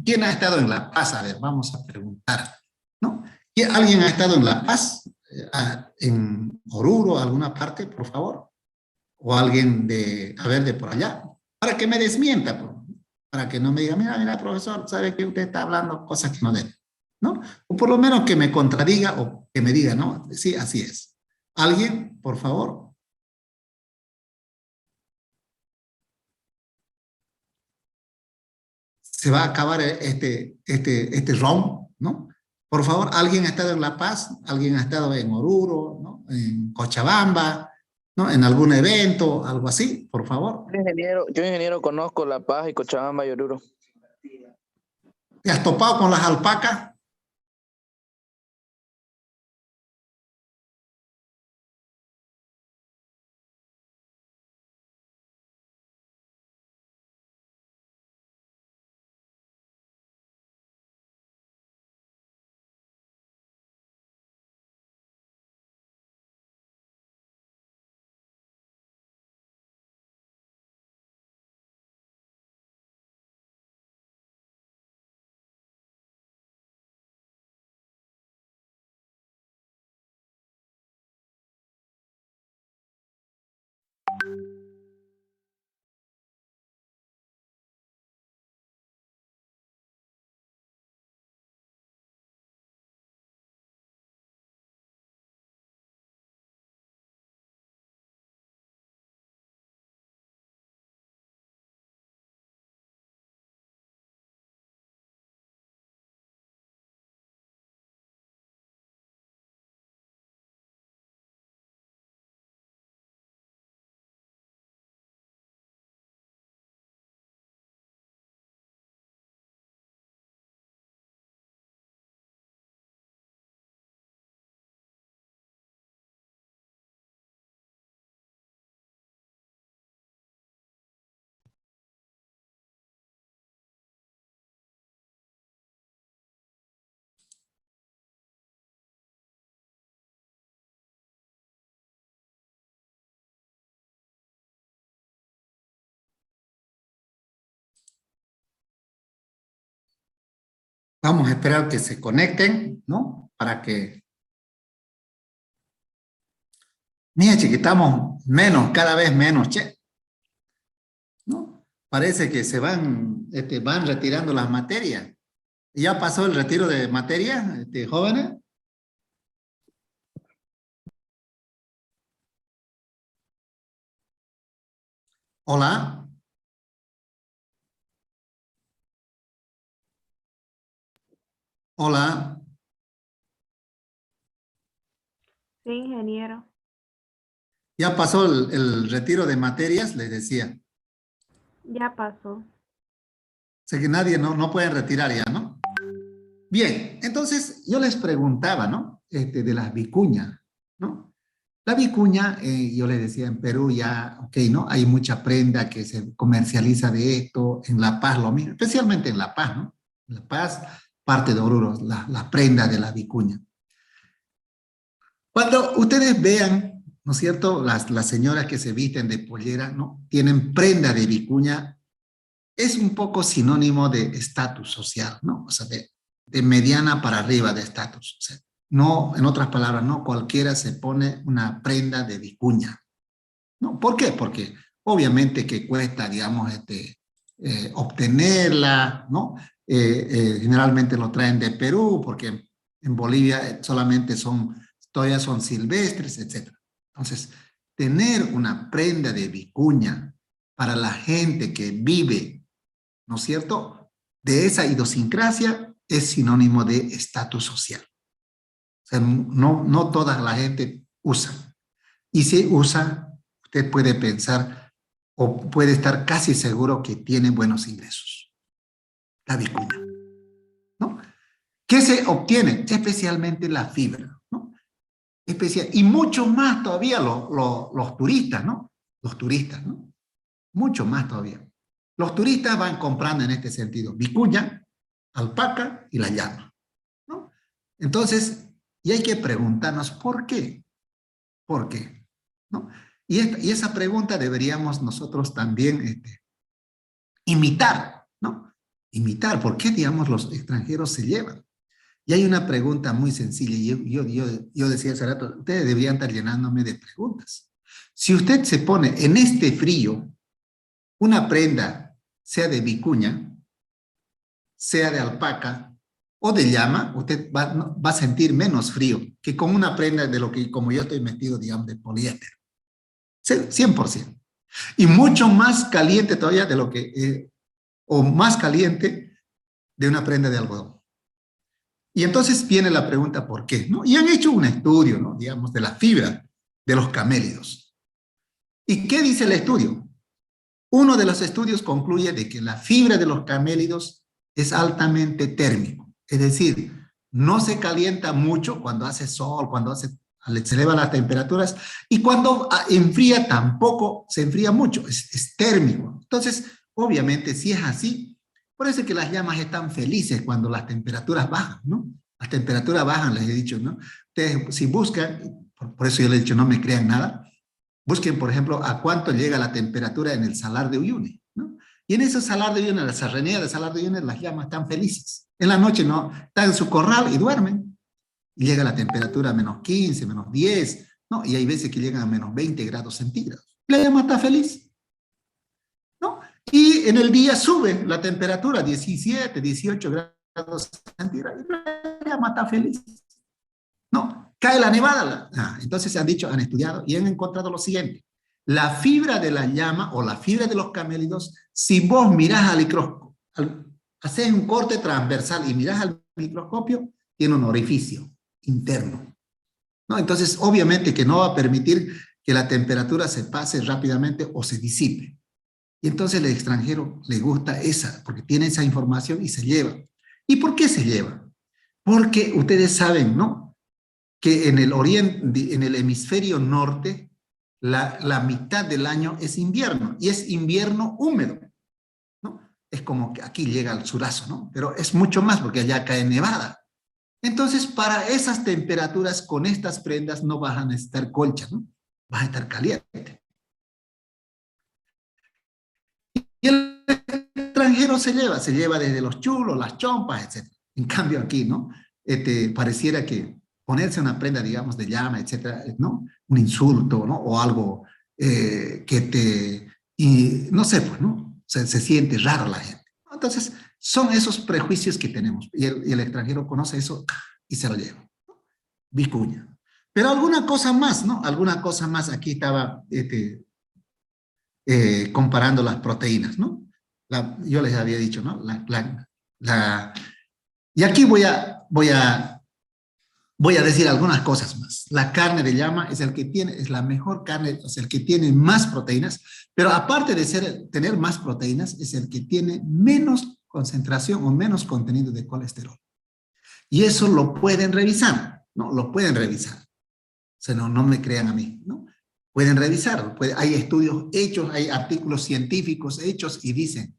S1: quién ha estado en La Paz. A ver, vamos a preguntar, ¿no? ¿Alguien ha estado en La Paz? ¿En Oruro, alguna parte, por favor? ¿O alguien a ver, de por allá? Para que me desmienta, para que no me diga, mira, profesor, sabe que usted está hablando cosas que no debe, ¿no? O por lo menos que me contradiga o que me diga, ¿no? Sí, así es. ¿Alguien, por favor? Se va a acabar este round, ¿no? Por favor, ¿alguien ha estado en La Paz? ¿Alguien ha estado en Oruro, ¿no? En Cochabamba, ¿no? En algún evento, algo así, por favor.
S4: Yo ingeniero conozco La Paz y Cochabamba y Oruro.
S1: ¿Te has topado con las alpacas? Vamos a esperar que se conecten, ¿no? Para que... Mira, chiquitamos menos, cada vez menos, che. ¿No? Parece que se van retirando las materias. ¿Ya pasó el retiro de materias, jóvenes? Hola. Hola.
S3: Sí, ingeniero.
S1: ¿Ya pasó el retiro de materias? Les decía.
S3: Ya pasó.
S1: O sea que nadie, no pueden retirar ya, ¿no? Bien, entonces yo les preguntaba, ¿no? De las vicuñas, ¿no? La vicuña, yo les decía, en Perú ya, ok, ¿no? Hay mucha prenda que se comercializa de esto, en La Paz lo mismo, especialmente en La Paz, ¿no? En La Paz, parte de Oruro, la prenda de la vicuña. Cuando ustedes vean, ¿no es cierto? Las señoras que se visten de pollera, ¿no? Tienen prenda de vicuña, es un poco sinónimo de estatus social, ¿no? O sea, de mediana para arriba de estatus. O sea, no, en otras palabras, no cualquiera se pone una prenda de vicuña, ¿no? ¿Por qué? Porque obviamente que cuesta, digamos, obtenerla, ¿no? Generalmente lo traen de Perú, porque en Bolivia solamente todavía son silvestres, etc. Entonces, tener una prenda de vicuña para la gente que vive, ¿no es cierto?, de esa idiosincrasia es sinónimo de estatus social. O sea, no toda la gente usa. Y si usa, usted puede pensar o puede estar casi seguro que tiene buenos ingresos. La vicuña, ¿no? ¿Qué se obtiene? Especialmente la fibra, ¿no? Y mucho más todavía los turistas, ¿no? Los turistas, ¿no? Mucho más todavía. Los turistas van comprando en este sentido vicuña, alpaca y la llama, ¿no? Entonces, y hay que preguntarnos ¿por qué? ¿Por qué? ¿No? Y esa pregunta deberíamos nosotros también imitar, ¿no? Imitar, ¿por qué, digamos, los extranjeros se llevan? Y hay una pregunta muy sencilla, y yo decía hace rato, ustedes deberían estar llenándome de preguntas. Si usted se pone en este frío una prenda, sea de vicuña, sea de alpaca o de llama, usted va a sentir menos frío que con una prenda de lo que, como yo estoy metido, digamos, de poliéster. 100%. Y mucho más caliente todavía de lo que, o más caliente de una prenda de algodón. Y entonces viene la pregunta, ¿por qué? ¿No? Y han hecho un estudio, ¿no? Digamos, de la fibra de los camélidos. ¿Y qué dice el estudio? Uno de los estudios concluye de que la fibra de los camélidos es altamente térmico. Es decir, no se calienta mucho cuando hace sol, cuando se elevan las temperaturas, y cuando enfría tampoco se enfría mucho, es térmico. Entonces, obviamente, si es así, por eso es que las llamas están felices cuando las temperaturas bajan, ¿no? Las temperaturas bajan, les he dicho, ¿no? Ustedes, si buscan, por eso yo les he dicho, no me crean nada, busquen, por ejemplo, a cuánto llega la temperatura en el Salar de Uyuni, ¿no? Y en ese Salar de Uyuni, en la serranía del Salar de Uyuni, las llamas están felices. En la noche no, están en su corral y duermen. Y llega la temperatura a -15, -10, ¿no? Y hay veces que llegan a -20 grados centígrados. La llama está feliz, ¿no? Y en el día sube la temperatura a 17, 18 grados centígrados. Y la llama está feliz, ¿no? Cae la nevada. Entonces han estudiado y han encontrado lo siguiente. La fibra de la llama o la fibra de los camélidos, si vos mirás al microscopio, haces un corte transversal y mirás al microscopio, tiene un orificio interno, ¿no? Entonces, obviamente que no va a permitir que la temperatura se pase rápidamente o se disipe. Y entonces el extranjero le gusta porque tiene esa información y se lleva. ¿Y por qué se lleva? Porque ustedes saben, ¿no?, que en el oriente, en el hemisferio norte, la mitad del año es invierno, y es invierno húmedo, ¿no? Es como que aquí llega el surazo, ¿no? Pero es mucho más porque allá cae nevada. Entonces, para esas temperaturas, con estas prendas no vas a necesitar colcha, ¿no? Vas a estar caliente. Y el extranjero se lleva desde los chulos, las chompas, etc. En cambio aquí, ¿no? Pareciera que ponerse una prenda, digamos, de llama, etcétera, ¿no? Un insulto, ¿no? O algo que te, y no sé, pues, ¿no? Se siente raro la gente. Entonces, son esos prejuicios que tenemos. Y el extranjero conoce eso y se lo lleva. Vicuña. Pero alguna cosa más, ¿no? Alguna cosa más. Aquí estaba comparando las proteínas, ¿no? Yo les había dicho, ¿no? Y aquí voy a decir algunas cosas más. La carne de llama es es la mejor carne, es el que tiene más proteínas, pero aparte de tener más proteínas, es el que tiene menos concentración o menos contenido de colesterol. Y eso lo pueden revisar, ¿no? Lo pueden revisar. O sea, no me crean a mí, ¿no? Pueden revisarlo. Hay estudios hechos, hay artículos científicos hechos y dicen,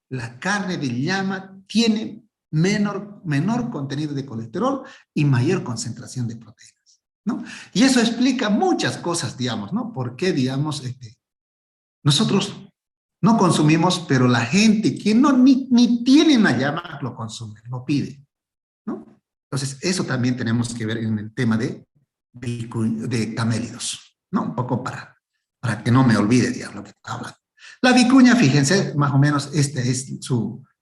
S1: la carne de llama tiene menor contenido de colesterol y mayor concentración de proteínas, ¿no? Y eso explica muchas cosas, digamos, ¿no? Por qué, digamos, nosotros no consumimos, pero la gente que ni tiene una llama lo consume, lo pide, ¿no? Entonces, eso también tenemos que ver en el tema de camélidos, ¿no? Un poco para que no me olvide, digamos, lo que estaba hablando. La vicuña, fíjense, más o menos, esta es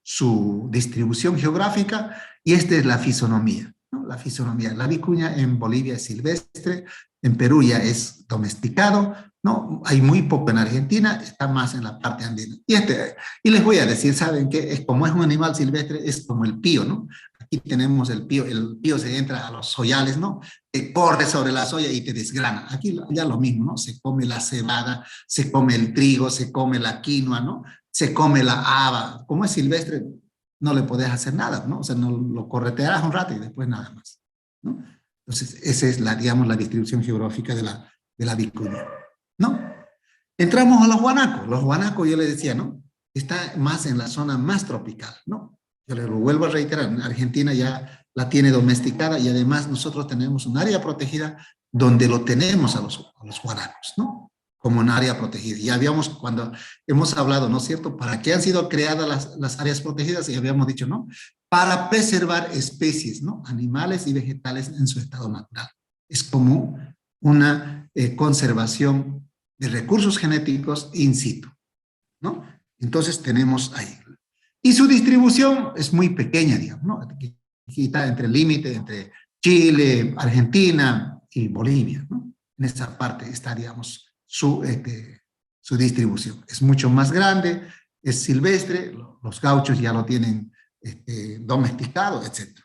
S1: su distribución geográfica y esta es la fisonomía, ¿no? La fisonomía. La vicuña en Bolivia es silvestre, en Perú ya es domesticado, ¿no? Hay muy poco en Argentina, está más en la parte andina. Y les voy a decir, ¿saben qué? Como es un animal silvestre, es como el pío, ¿no? Aquí tenemos el pío se entra a los soyales, ¿no? Te corre sobre la soya y te desgrana. Aquí ya lo mismo, ¿no? Se come la cebada, se come el trigo, se come la quinoa, ¿no? Se come la haba. Como es silvestre, no le podés hacer nada, ¿no? O sea, no lo corretearás un rato y después nada más, ¿no? Entonces, esa es digamos, la distribución geográfica de la vicuña, ¿no? Entramos a los guanacos. Los guanacos, yo les decía, ¿no? Está más en la zona más tropical, ¿no? Yo les lo vuelvo a reiterar, Argentina ya la tiene domesticada y además nosotros tenemos un área protegida donde lo tenemos a los guanacos, ¿no? Como un área protegida. Ya habíamos, cuando hemos hablado, ¿no es cierto?, ¿para qué han sido creadas las áreas protegidas? Y habíamos dicho, ¿no? Para preservar especies, ¿no? Animales y vegetales en su estado natural. Es como una conservación de recursos genéticos in situ, ¿no? Entonces tenemos ahí. Y su distribución es muy pequeña, digamos, ¿no? Aquí está entre el límite entre Chile, Argentina y Bolivia, ¿no? En esa parte está, digamos, su distribución. Es mucho más grande, es silvestre, los gauchos ya lo tienen domesticado, etc.,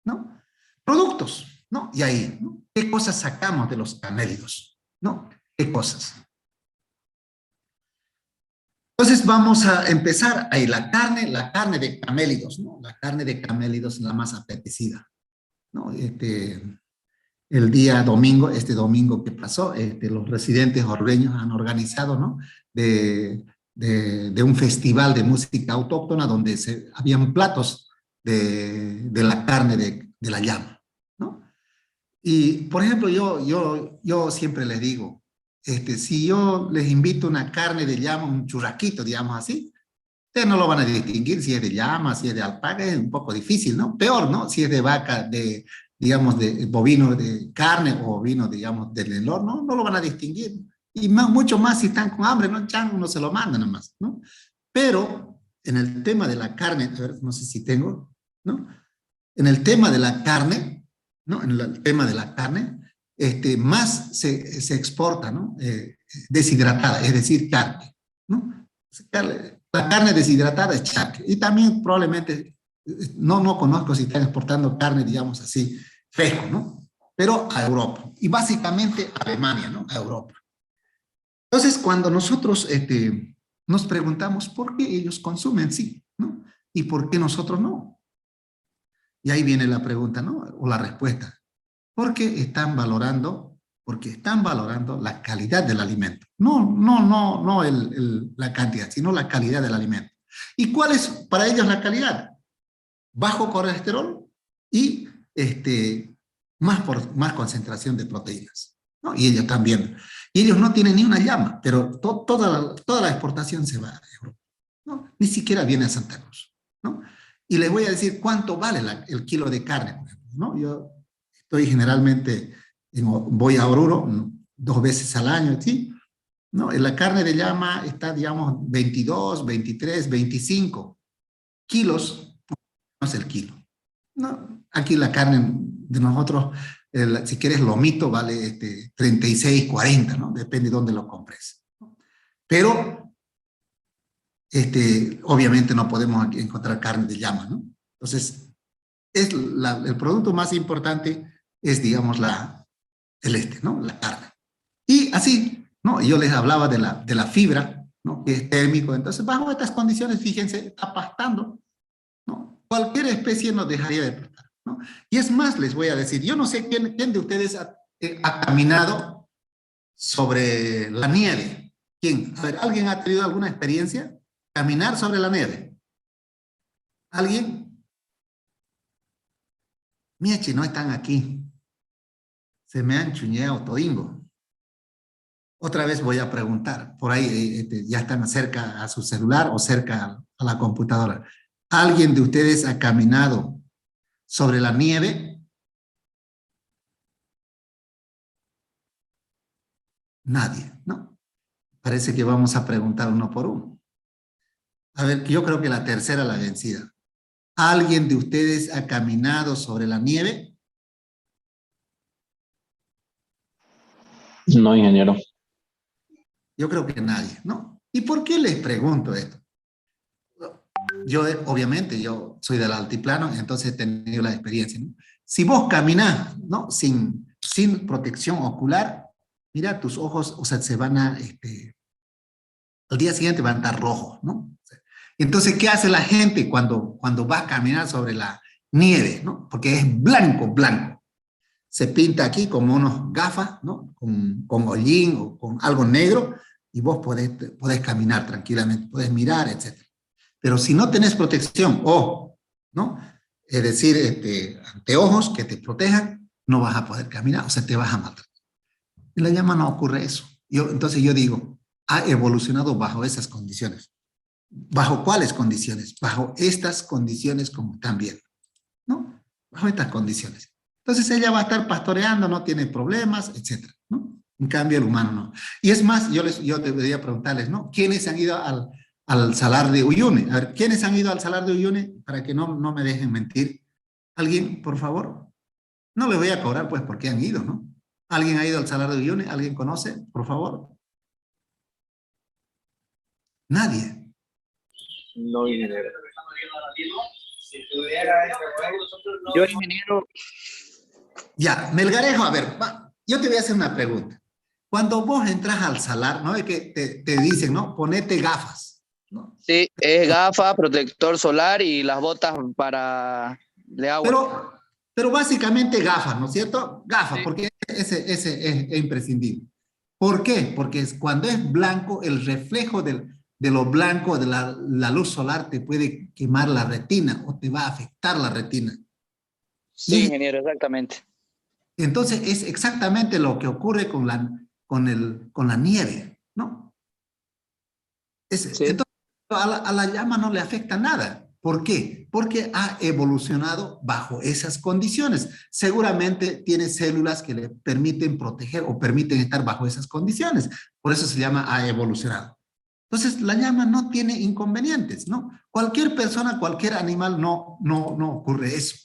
S1: ¿no? Productos, ¿no? Y ahí, ¿no? ¿Qué cosas sacamos de los camélidos? ¿No? ¿Qué cosas? Entonces vamos a empezar ahí, la carne de camélidos, ¿no? La carne de camélidos es la más apetecida, ¿no? El día domingo, este domingo que pasó, los residentes orgueños han organizado, ¿no? De un festival de música autóctona donde habían platos de la carne de la llama, ¿no? Y, por ejemplo, yo siempre les digo, si yo les invito una carne de llama, un churraquito, digamos así, ustedes no lo van a distinguir si es de llama, si es de alpaca, es un poco difícil, ¿no? Peor, ¿no? Si es de vaca, digamos, de bovino de carne o bovino, digamos, del Nelor, ¿no? No lo van a distinguir. Y mucho más si están con hambre, ¿no? Chan, uno se lo manda nomás, ¿no? Pero en el tema de la carne, a ver, no sé si tengo, ¿no? En el tema de la carne, ¿no? En el tema de la carne, más se exporta, ¿no? Deshidratada, es decir, charque, ¿no? La carne deshidratada es charque. Y también probablemente, no conozco si están exportando carne, digamos así, fresco, ¿no? Pero a Europa. Y básicamente a Alemania, ¿no? A Europa. Entonces, cuando nosotros nos preguntamos por qué ellos consumen, sí, ¿no? Y por qué nosotros no. Y ahí viene la pregunta, ¿no? O la respuesta. Porque están valorando la calidad del alimento. No la cantidad, sino la calidad del alimento. ¿Y cuál es para ellos la calidad? Bajo colesterol y más concentración de proteínas, ¿no? Y ellos también. Y ellos no tienen ni una llama, pero toda la exportación se va a Europa, ¿no? Ni siquiera viene a Santa Cruz, ¿no? Y les voy a decir cuánto vale el kilo de carne, por ejemplo, ¿no? Yo estoy generalmente, voy a Oruro 2 veces al año, ¿sí? ¿No? La carne de llama está, digamos, 22, 23, 25 kilos, no es el kilo. No, aquí la carne de nosotros, si quieres lomito, vale 36, 40, ¿no? Depende de dónde lo compres. Pero, obviamente no podemos aquí encontrar carne de llama, ¿no? Entonces, el producto más importante es, digamos, ¿no? La carne. Y así, ¿no? Yo les hablaba de la fibra, ¿no? Que es térmico. Entonces, bajo estas condiciones, fíjense, está pastando, ¿no? Cualquier especie nos dejaría de pastar, ¿no? Y es más, les voy a decir, yo no sé quién de ustedes ha caminado sobre la nieve. ¿Quién? A ver, ¿alguien ha tenido alguna experiencia? Caminar sobre la nieve. ¿Alguien? Miechi, no están aquí. Se me han chuñeado todingo. Otra vez voy a preguntar, por ahí ya están cerca a su celular o cerca a la computadora. ¿Alguien de ustedes ha caminado sobre la nieve? Nadie, ¿no? Parece que vamos a preguntar uno por uno. A ver, yo creo que la tercera la vencida. ¿Alguien de ustedes ha caminado sobre la nieve?
S6: No, ingeniero.
S1: Yo creo que nadie, ¿no? ¿Y por qué les pregunto esto? Yo, obviamente, yo soy del altiplano, entonces he tenido la experiencia, ¿no? Si vos caminás, ¿no? Sin protección ocular, mira, tus ojos, o sea, se van a, al día siguiente van a estar rojos, ¿no? Entonces, ¿qué hace la gente cuando va a caminar sobre la nieve, ¿no? Porque es blanco, blanco. Se pinta aquí como unos gafas, ¿no? Con hollín o con algo negro, y vos podés caminar tranquilamente, podés mirar, etc. Pero si no tenés protección, ¿no? Es decir, anteojos que te protejan, no vas a poder caminar, o sea, te vas a matar. En la llama no ocurre eso. Entonces yo digo, ha evolucionado bajo esas condiciones. ¿Bajo cuáles condiciones? Bajo estas condiciones como están viendo, ¿no? Bajo estas condiciones. Entonces ella va a estar pastoreando, no tiene problemas, etcétera, ¿no? En cambio el humano no. Y es más, yo debería preguntarles, ¿no? ¿Quiénes han ido al Salar de Uyuni? A ver, ¿quiénes han ido al Salar de Uyuni? Para que no me dejen mentir. ¿Alguien, por favor? No les voy a cobrar, pues, porque han ido, ¿no? ¿Alguien ha ido al Salar de Uyuni? ¿Alguien conoce? Por favor. Nadie.
S4: No, ingeniero. Yo, ingeniero.
S1: Ya, Melgarejo, a ver, yo te voy a hacer una pregunta. Cuando vos entras al salar, ¿no? Es que te dicen, ¿no? Ponete gafas, ¿no?
S4: Sí, es gafa, protector solar y las botas de agua.
S1: Pero básicamente gafas, ¿no es cierto? Gafas,
S4: Sí.
S1: porque ese es imprescindible. ¿Por qué? Porque cuando es blanco, el reflejo de lo blanco, de la luz solar, te puede quemar la retina o te va a afectar la retina.
S4: Sí, ingeniero, exactamente.
S1: Entonces es exactamente lo que ocurre con la nieve, ¿no?
S4: Sí.
S1: Entonces a la llama no le afecta nada. ¿Por qué? Porque ha evolucionado bajo esas condiciones. Seguramente tiene células que le permiten proteger o permiten estar bajo esas condiciones. Por eso se llama ha evolucionado. Entonces la llama no tiene inconvenientes, ¿no? Cualquier persona, cualquier animal no ocurre eso.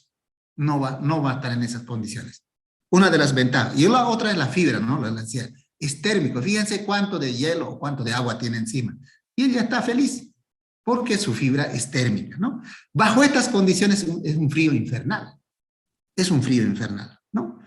S1: No va a estar en esas condiciones. Una de las ventajas. Y la otra es la fibra, ¿no? La decía, es térmico. Fíjense cuánto de hielo o cuánto de agua tiene encima. Y ella está feliz porque su fibra es térmica, ¿no? Bajo estas condiciones es un frío infernal. Es un frío infernal, ¿no?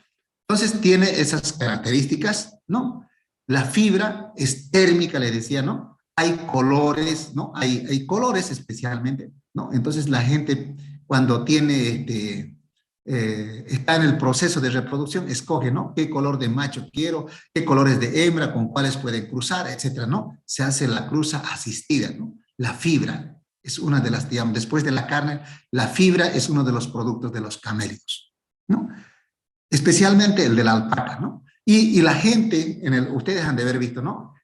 S1: Entonces tiene esas características, ¿no? La fibra es térmica, le decía, ¿no? Hay colores, ¿no? Hay colores especialmente, ¿no? Entonces la gente cuando tiene está en el proceso de reproducción, escoge, ¿no? ¿Qué color de macho quiero? ¿Qué colores de hembra? ¿Con cuáles pueden cruzar? Etcétera, ¿no? Se hace la cruza asistida, ¿no? La fibra es una de las, digamos, después de la carne, la fibra es uno de los productos de los camélidos, ¿no? Especialmente el de la alpaca, ¿no? Y la gente, ustedes han de haber visto, ¿no?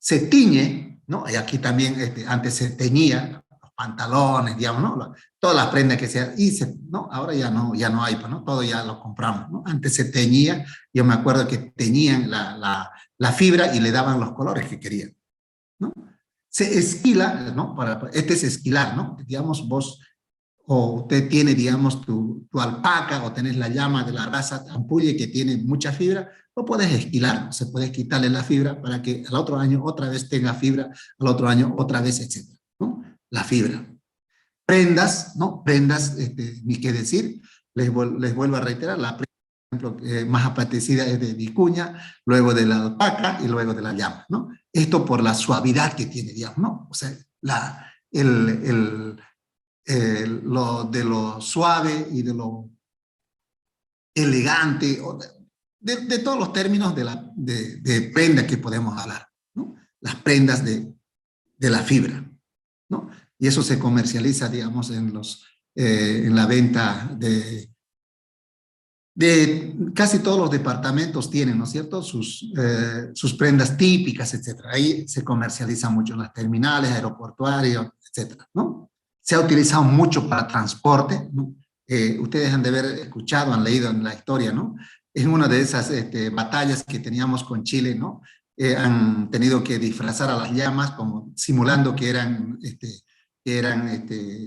S1: Se tiñe, ¿no? Y aquí también antes se teñía los pantalones, digamos, ¿no? Todas las prendas que se ¿no? Ahora ya no hay, pues, ¿no? Todo ya lo compramos, ¿no? Antes se teñía, yo me acuerdo que teñían la fibra y le daban los colores que querían, ¿no? Se esquila, ¿no? Este es esquilar, ¿no? Digamos, vos, o usted tiene, digamos, tu alpaca, o tenés la llama de la raza ampulle que tiene mucha fibra, lo puedes esquilar, ¿no? Se puede quitarle la fibra para que al otro año otra vez tenga fibra, al otro año otra vez, etcétera, ¿no? La fibra. Prendas, ¿no? Prendas, ni qué decir, les vuelvo a reiterar, la prenda, por ejemplo, más apetecida es de vicuña, luego de la alpaca y luego de la llama, ¿no? Esto por la suavidad que tiene, digamos, ¿no? O sea, lo de lo suave y de lo elegante, de todos los términos de prenda que podemos hablar, ¿no? Las prendas de la fibra, ¿no? Y eso se comercializa, digamos, en la venta de casi todos los departamentos tienen, ¿no es cierto?, sus prendas típicas, etcétera. Ahí se comercializa mucho en las terminales, aeroportuarios, etcétera, ¿no? Se ha utilizado mucho para transporte, ¿no? Ustedes han de haber escuchado, han leído en la historia, ¿no? En una de esas batallas que teníamos con Chile, ¿no? Han tenido que disfrazar a las llamas como simulando que eran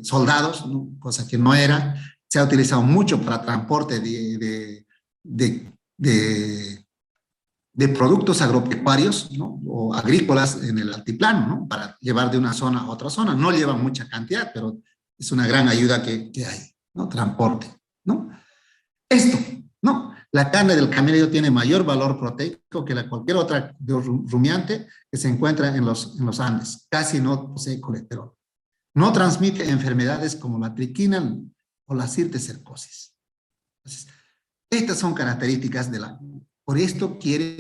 S1: soldados, ¿no? Cosa que no eran. Se ha utilizado mucho para transporte de productos agropecuarios, ¿no? O agrícolas en el altiplano, ¿no? Para llevar de una zona a otra zona. No llevan mucha cantidad, pero es una gran ayuda que hay, ¿no? Transporte, ¿no? Esto, ¿no? La carne del camello tiene mayor valor proteico que cualquier otra rumiante que se encuentra en los Andes. Casi no posee colesterol. No transmite enfermedades como la triquina o la cisticercosis. Entonces, estas son características por esto quiere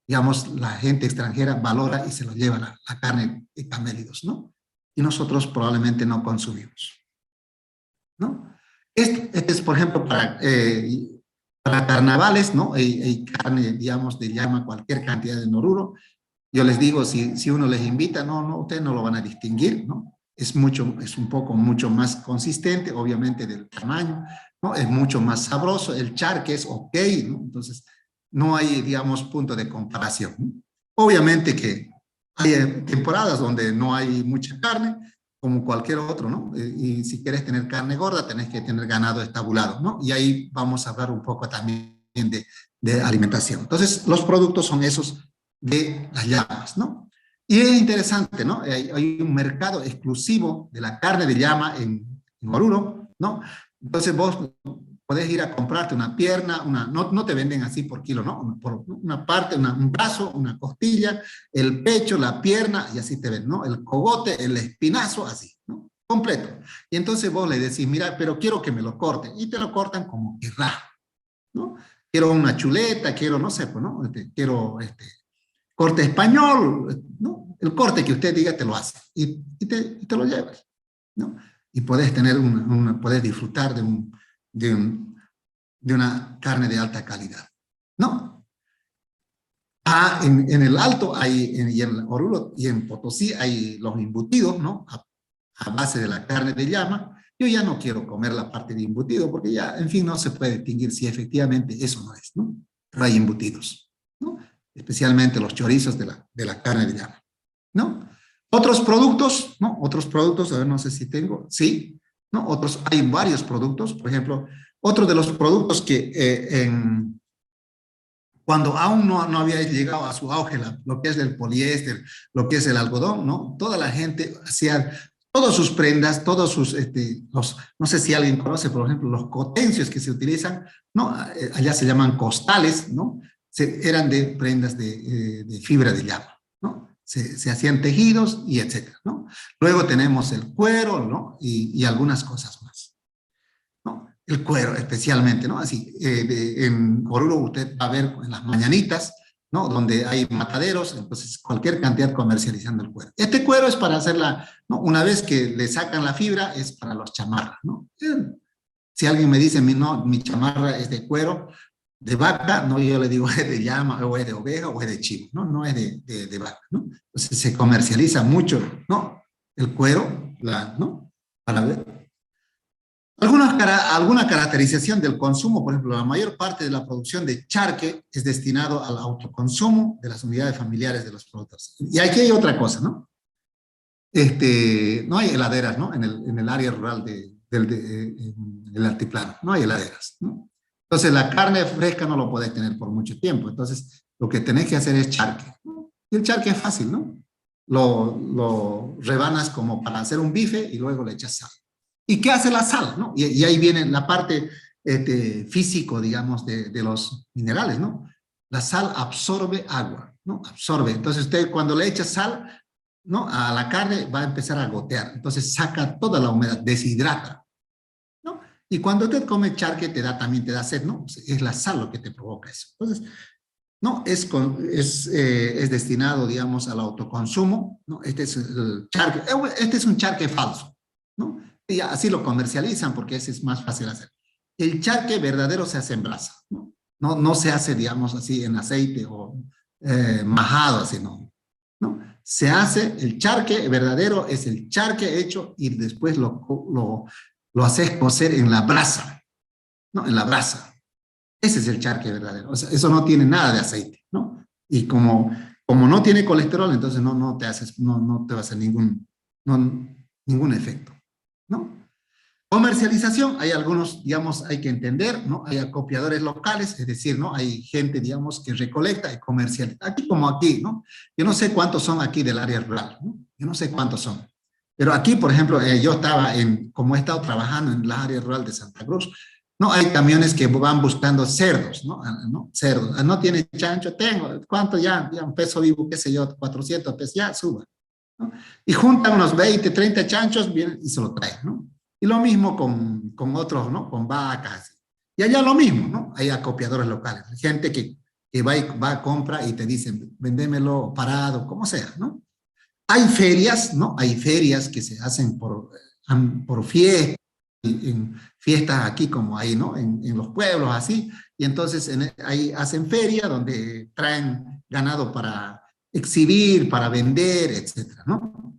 S1: digamos, la gente extranjera valora y se lo lleva la carne de camélidos, ¿no? Y nosotros probablemente no consumimos, ¿no? Este es, por ejemplo, para carnavales, ¿no? Hay carne, digamos, de llama, cualquier cantidad de noruro. Yo les digo, si uno les invita, no, ustedes no lo van a distinguir, ¿no? Es un poco mucho más consistente, obviamente del tamaño, ¿no? Es mucho más sabroso, el charque es ok, ¿no? Entonces, no hay, digamos, punto de comparación, ¿no? Obviamente que hay temporadas donde no hay mucha carne, como cualquier otro, ¿no? Y si quieres tener carne gorda, tenés que tener ganado estabulado, ¿no? Y ahí vamos a hablar un poco también de alimentación. Entonces, los productos son esos de las llamas, ¿no? Y es interesante, ¿no? Hay un mercado exclusivo de la carne de llama en Oruro, ¿no? Entonces vos podés ir a comprarte una pierna, no te venden así por kilo, ¿no? Por una parte, un brazo, una costilla, el pecho, la pierna, y así te ven, ¿no? El cogote, el espinazo, así, ¿no? Completo. Y entonces vos le decís, mira, pero quiero que me lo corten. Y te lo cortan como querrá, ¿no? Quiero una chuleta, quiero, no sé, pues, ¿no? Quiero corte español, ¿no? El corte que usted diga te lo hace y te lo llevas, ¿no? Y puedes tener puedes disfrutar de una carne de alta calidad, ¿no? En el Alto y en Oruro y en Potosí hay los embutidos, ¿no? A base de la carne de llama. Yo ya no quiero comer la parte de embutido porque ya, en fin, no se puede distinguir si efectivamente eso no es, ¿no? Pero hay embutidos, ¿no? Especialmente los chorizos de la carne de llama, ¿no? Otros productos, ¿no? Otros productos, a ver, no sé si tengo, sí, ¿no? Hay varios productos, por ejemplo, otro de los productos que cuando aún no había llegado a su auge lo que es el poliéster, lo que es el algodón, ¿no? Toda la gente hacía todas sus prendas, todos sus, no sé si alguien conoce, por ejemplo, los cotencios que se utilizan, ¿no? Allá se llaman costales, ¿no? Eran de prendas de fibra de llama, ¿no? Se hacían tejidos y etcétera, ¿no? Luego tenemos el cuero, ¿no? Y algunas cosas más, ¿no? El cuero especialmente, ¿no? Así, en Oruro usted va a ver en las mañanitas, ¿no? Donde hay mataderos, entonces cualquier cantidad comercializando el cuero. Este cuero es para hacerla, ¿no? Una vez que le sacan la fibra, es para los chamarras, ¿no? Si alguien me dice, no, mi chamarra es de cuero, de vaca, no, yo le digo es de llama, o es de oveja, o es de chivo, ¿no? No es de vaca, ¿no? Entonces se comercializa mucho, ¿no? El cuero, ¿no? Para ver. Alguna caracterización del consumo, por ejemplo, la mayor parte de la producción de charque es destinado al autoconsumo de las unidades familiares de los productores. Y aquí hay otra cosa, ¿no? No hay heladeras, ¿no? En el área rural del altiplano, no hay heladeras, ¿no? Entonces la carne fresca no lo podés tener por mucho tiempo, entonces lo que tenés que hacer es charque, ¿no? Y el charque es fácil, ¿no? Lo rebanas como para hacer un bife y luego le echas sal. ¿Y qué hace la sal, no? Y ahí viene la parte físico, digamos, de los minerales, ¿no? La sal absorbe agua, ¿no? Absorbe. Entonces usted cuando le echa sal, ¿no? A la carne va a empezar a gotear. Entonces saca toda la humedad, deshidrata, ¿no? Y cuando usted come charque también te da sed, ¿no? Es la sal lo que te provoca eso. Entonces, no, es destinado, digamos, al autoconsumo, ¿no? Este es el charque, este es un charque falso, ¿no? Y así lo comercializan porque ese es más fácil hacer. El charque verdadero se hace en brasa, ¿no? No se hace, digamos, así en aceite o majado, así, ¿no? Se hace, el charque verdadero es el charque hecho y después lo haces cocer en la brasa, ¿no? En la brasa. Ese es el charque verdadero. O sea, eso no tiene nada de aceite, ¿no? Y como no tiene colesterol, entonces no te va a hacer ningún efecto, ¿no? Comercialización, hay algunos, digamos, hay que entender, ¿no? Hay acopiadores locales, es decir, ¿no? Hay gente, digamos, que recolecta y comercializa. Aquí como aquí, ¿no? Yo no sé cuántos son aquí del área rural, ¿no? Yo no sé cuántos son. Pero aquí, por ejemplo, yo estaba como he estado trabajando en la área rural de Santa Cruz, ¿no? Hay camiones que van buscando cerdos, ¿no? Cerdos. No tiene chancho, tengo. ¿Cuánto ya? Ya un peso vivo, qué sé yo, 400 pesos, ya suba, ¿no? Y juntan unos 20, 30 chanchos, vienen y se lo traen, ¿no? Y lo mismo con otros, ¿no? Con vacas. Y allá lo mismo, ¿no? Hay acopiadores locales. Gente que va, compra y te dicen, vendémelo parado, como sea, ¿no? Hay ferias, ¿no? Hay ferias que se hacen por fiestas, en fiestas aquí como ahí, ¿no? En los pueblos, así. Y entonces ahí hacen feria donde traen ganado para exhibir, para vender, etcétera, ¿no?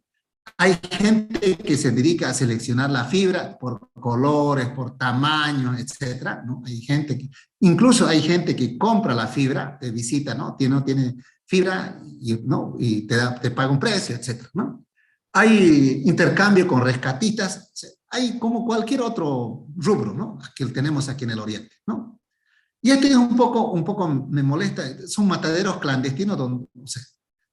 S1: Hay gente que se dedica a seleccionar la fibra por colores, por tamaños, etcétera, ¿no? Incluso hay gente que compra la fibra, te visita, ¿no? No tiene fibra, ¿no? Y te paga un precio, etcétera, ¿no? Hay intercambio con rescatistas, hay como cualquier otro rubro, ¿no? Que tenemos aquí en el Oriente, ¿no? Y este es un poco me molesta, son mataderos clandestinos donde, no sé,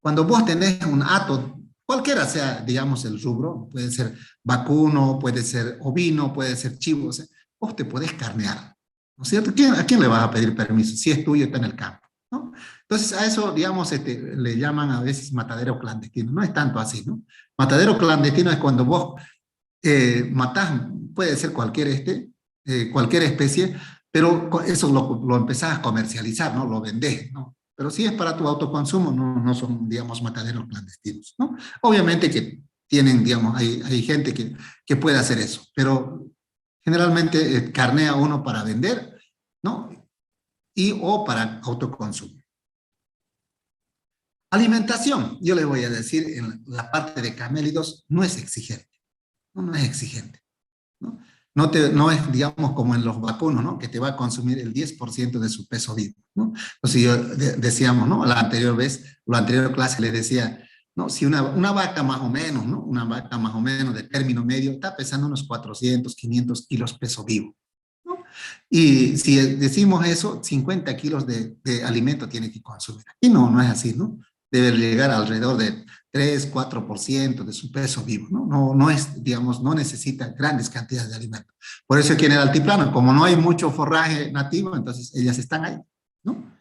S1: cuando vos tenés un hato, cualquiera sea, digamos, el rubro, puede ser vacuno, puede ser ovino, puede ser chivo, o sea, vos te podés carnear, ¿no es cierto? ¿A quién le vas a pedir permiso? Si es tuyo, está en el campo, ¿no? Entonces a eso, digamos, le llaman a veces matadero clandestino, no es tanto así, ¿no? Matadero clandestino es cuando vos matás, puede ser cualquier especie, pero eso lo empezás a comercializar, ¿no? Lo vendés, ¿no? Pero si es para tu autoconsumo, no son, digamos, mataderos clandestinos, ¿no? Obviamente que tienen, digamos, hay gente que puede hacer eso, pero generalmente carnea uno para vender, ¿no? O para autoconsumo. Alimentación, yo le voy a decir, en la parte de camélidos no es exigente, no es exigente, ¿no? No es, digamos, como en los vacunos, ¿no? Que te va a consumir el 10% de su peso vivo, ¿no? Entonces decíamos, ¿no? La anterior clase les decía, ¿no? Si una vaca más o menos, ¿no? Una vaca más o menos de término medio está pesando unos 400, 500 kilos peso vivo, ¿no? Y si decimos eso, 50 kilos de alimento tiene que consumir. Y no es así, ¿no? Debe llegar alrededor de 3, 4% de su peso vivo, ¿no? No es, digamos, no necesita grandes cantidades de alimento. Por eso aquí en el altiplano, como no hay mucho forraje nativo, entonces ellas están ahí, ¿no?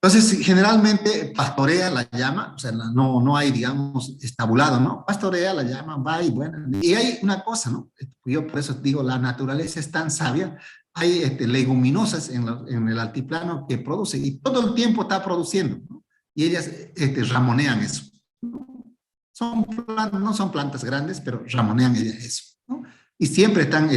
S1: Entonces, generalmente pastorea la llama, o sea, no hay, digamos, estabulado, ¿no? Pastorea la llama, va y bueno. Y hay una cosa, ¿no? Yo por eso digo, la naturaleza es tan sabia. Hay leguminosas en el altiplano que producen y todo el tiempo está produciendo, ¿no? Y ellas ramonean eso, ¿no? No son plantas grandes, pero ramonean ellas eso, ¿no? Y siempre están,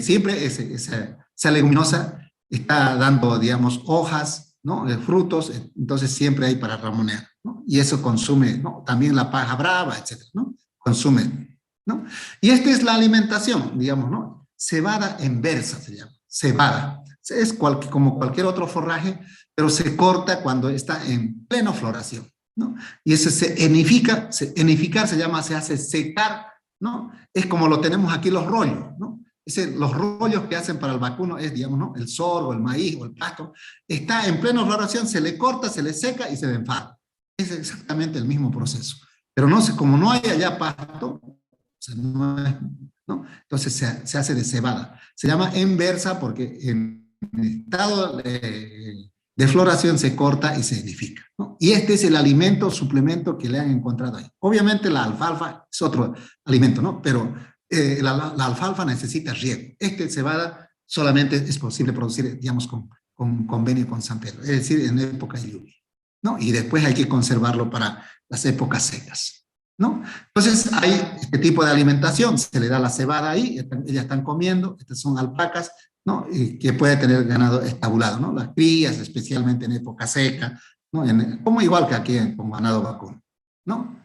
S1: siempre esa leguminosa está dando, digamos, hojas, ¿no? Frutos, entonces siempre hay para ramonear, ¿no? ¿no? Y eso consume, ¿no? También la paja brava, etcétera, ¿no? Consume, ¿no? Y esta es la alimentación, digamos, ¿no? Cebada en versa se llama, cebada. Es como cualquier otro forraje, pero se corta cuando está en pleno floración, ¿no? Y ese enificar se llama, se hace secar, ¿no? Es como lo tenemos aquí los rollos, ¿no? Los rollos que hacen para el vacuno es, digamos, ¿no? El sorgo, el maíz o el pasto, está en plena floración, se le corta, se le seca y se enfarda. Es exactamente el mismo proceso. Pero no sé, como no hay allá pasto, o sea, ¿no? Entonces se hace de cebada. Se llama en versa porque en estado de floración se corta y se edifica, ¿no? Y este es el alimento, suplemento que le han encontrado ahí. Obviamente la alfalfa es otro alimento, ¿no? Pero la alfalfa necesita riego. Cebada solamente es posible producir, digamos, con convenio con San Pedro, es decir, en época de lluvia, ¿no? Y después hay que conservarlo para las épocas secas, ¿no? Entonces hay este tipo de alimentación, se le da la cebada ahí, ellas están comiendo, estas son alpacas, ¿no? Y que puede tener ganado estabulado, ¿no? Las crías, especialmente en época seca, ¿no? Como igual que aquí con ganado vacuno, ¿no?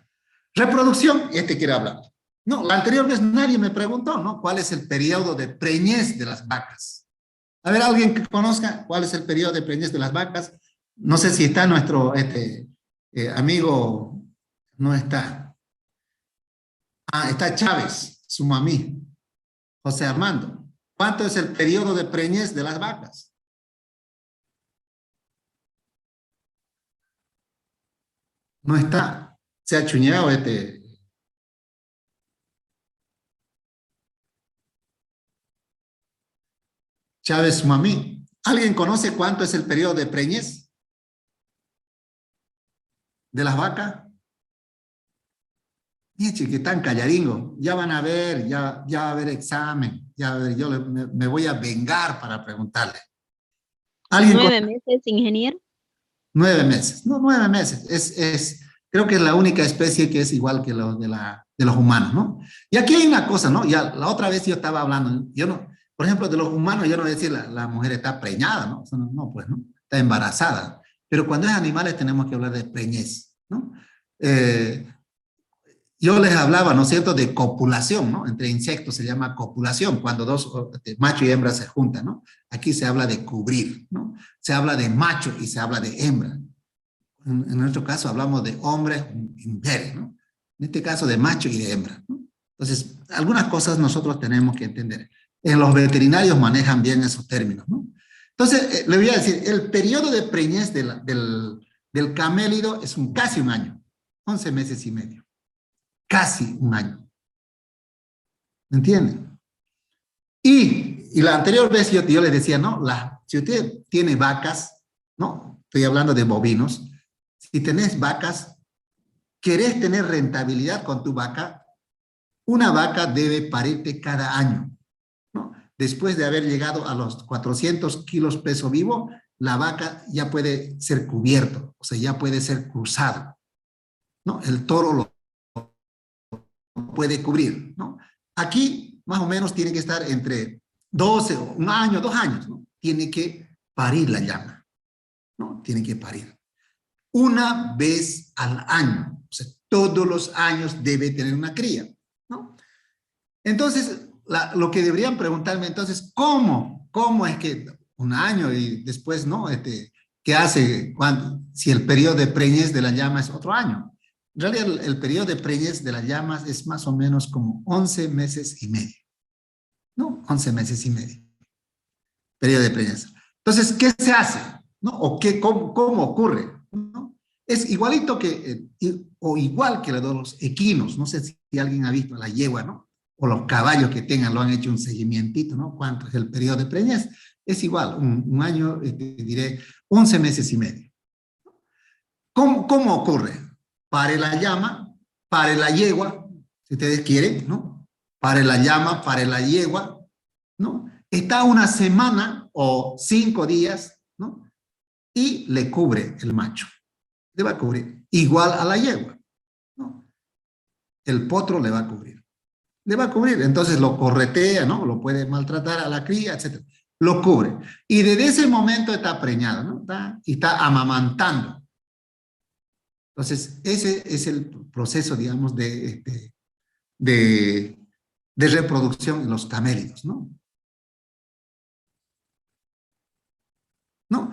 S1: Reproducción, quiere hablar. No, la anterior vez nadie me preguntó, ¿no? ¿Cuál es el periodo de preñez de las vacas? A ver, alguien que conozca cuál es el periodo de preñez de las vacas. No sé si está nuestro amigo, no está. Ah, está Chávez, su mamí, José Armando. ¿Cuánto es el periodo de preñez de las vacas? No está. Se ha chuñado Chávez, su mamí. ¿Alguien conoce cuánto es el periodo de preñez de las vacas? Mire, que tan callaringo. Ya van a ver, ya va a haber examen. Ya va a ver, yo me voy a vengar para preguntarle.
S6: 9 meses, ingeniero.
S1: 9 meses. No, 9 meses. Creo que es la única especie que es igual que los de los humanos, ¿no? Y aquí hay una cosa, ¿no? Ya la otra vez yo estaba hablando, yo no, por ejemplo, de los humanos, yo no voy a decir la mujer está preñada, ¿no? No, pues, ¿no? Está embarazada. Pero cuando es animales tenemos que hablar de preñez, ¿no? Yo les hablaba, ¿no es cierto?, de copulación, ¿no? Entre insectos se llama copulación, cuando dos, macho y hembra se juntan, ¿no? Aquí se habla de cubrir, ¿no? Se habla de macho y se habla de hembra. En nuestro caso hablamos de hombres y mujeres, ¿no? En este caso de macho y de hembra, ¿no? Entonces, algunas cosas nosotros tenemos que entender. En los veterinarios manejan bien esos términos, ¿no? Entonces, le voy a decir, el periodo de preñez del camélido es casi un año, 11 meses y medio. Casi un año. ¿Me entienden? Y la anterior vez yo les decía, ¿no? Si usted tiene vacas, ¿no? Estoy hablando de bovinos. Si tenés vacas, querés tener rentabilidad con tu vaca, una vaca debe parirte cada año, ¿no? Después de haber llegado a los 400 kilos peso vivo, la vaca ya puede ser cubierto, o sea, ya puede ser cruzado, ¿no? El toro lo puede cubrir, ¿no? Aquí, más o menos, tiene que estar entre 12, un año, 2 años, ¿no? Tiene que parir la llama, ¿no? Tiene que parir. Una vez al año, o sea, todos los años debe tener una cría, ¿no? Entonces, lo que deberían preguntarme entonces, ¿cómo es que un año y después, ¿no? ¿Qué hace si el periodo de preñez de la llama es otro año? En realidad, el periodo de preñez de las llamas es más o menos como 11 meses y medio, ¿no? 11 meses y medio, periodo de preñez. Entonces, ¿qué se hace? ¿No? ¿O cómo ocurre? ¿No? Es igualito o igual que los equinos. No sé si alguien ha visto la yegua, ¿no? O los caballos que tengan, lo han hecho un seguimientito, ¿no? ¿Cuánto es el periodo de preñez? Es igual, un año, diré, 11 meses y medio. ¿Cómo ocurre? Pare la llama, pare la yegua, si ustedes quieren, ¿no? Pare la llama, pare la yegua, ¿no? Está una semana o 5 días, ¿no? Y le cubre el macho. Le va a cubrir. Igual a la yegua, ¿no? El potro le va a cubrir. Le va a cubrir. Entonces lo corretea, ¿no? Lo puede maltratar a la cría, etc. Lo cubre. Y desde ese momento está preñada, ¿no? Y está amamantando. Entonces, ese es el proceso, digamos, de reproducción en los camélidos, ¿no? ¿No?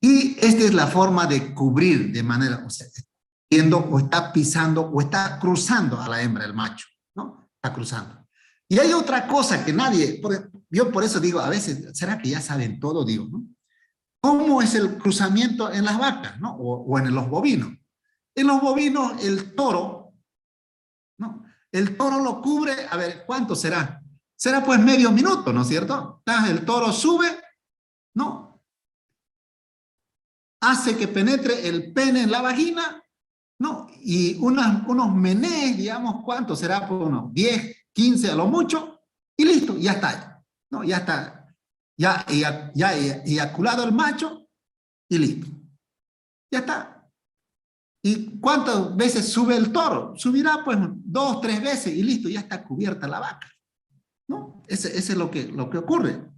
S1: Y esta es la forma de cubrir de manera, o sea, yendo o está pisando o está cruzando a la hembra, el macho, ¿no? Está cruzando. Y hay otra cosa que nadie, yo por eso digo, a veces, ¿será que ya saben todo? Digo, ¿no? ¿Cómo es el cruzamiento en las vacas, ¿no? O en los bovinos. En los bovinos, el toro, ¿no? El toro lo cubre, a ver, ¿cuánto será? Será pues medio minuto, ¿no es cierto? El toro sube, ¿no? Hace que penetre el pene en la vagina, ¿no? Y unos menees, digamos, ¿cuánto será? Por unos 10, 15 a lo mucho, y listo, ya está, ¿no? Ya está, ya eyaculado el macho, y listo. Ya está. ¿Y cuántas veces sube el toro? Subirá pues 2, 3 veces, y listo, ya está cubierta la vaca, ¿no? Ese es lo que ocurre.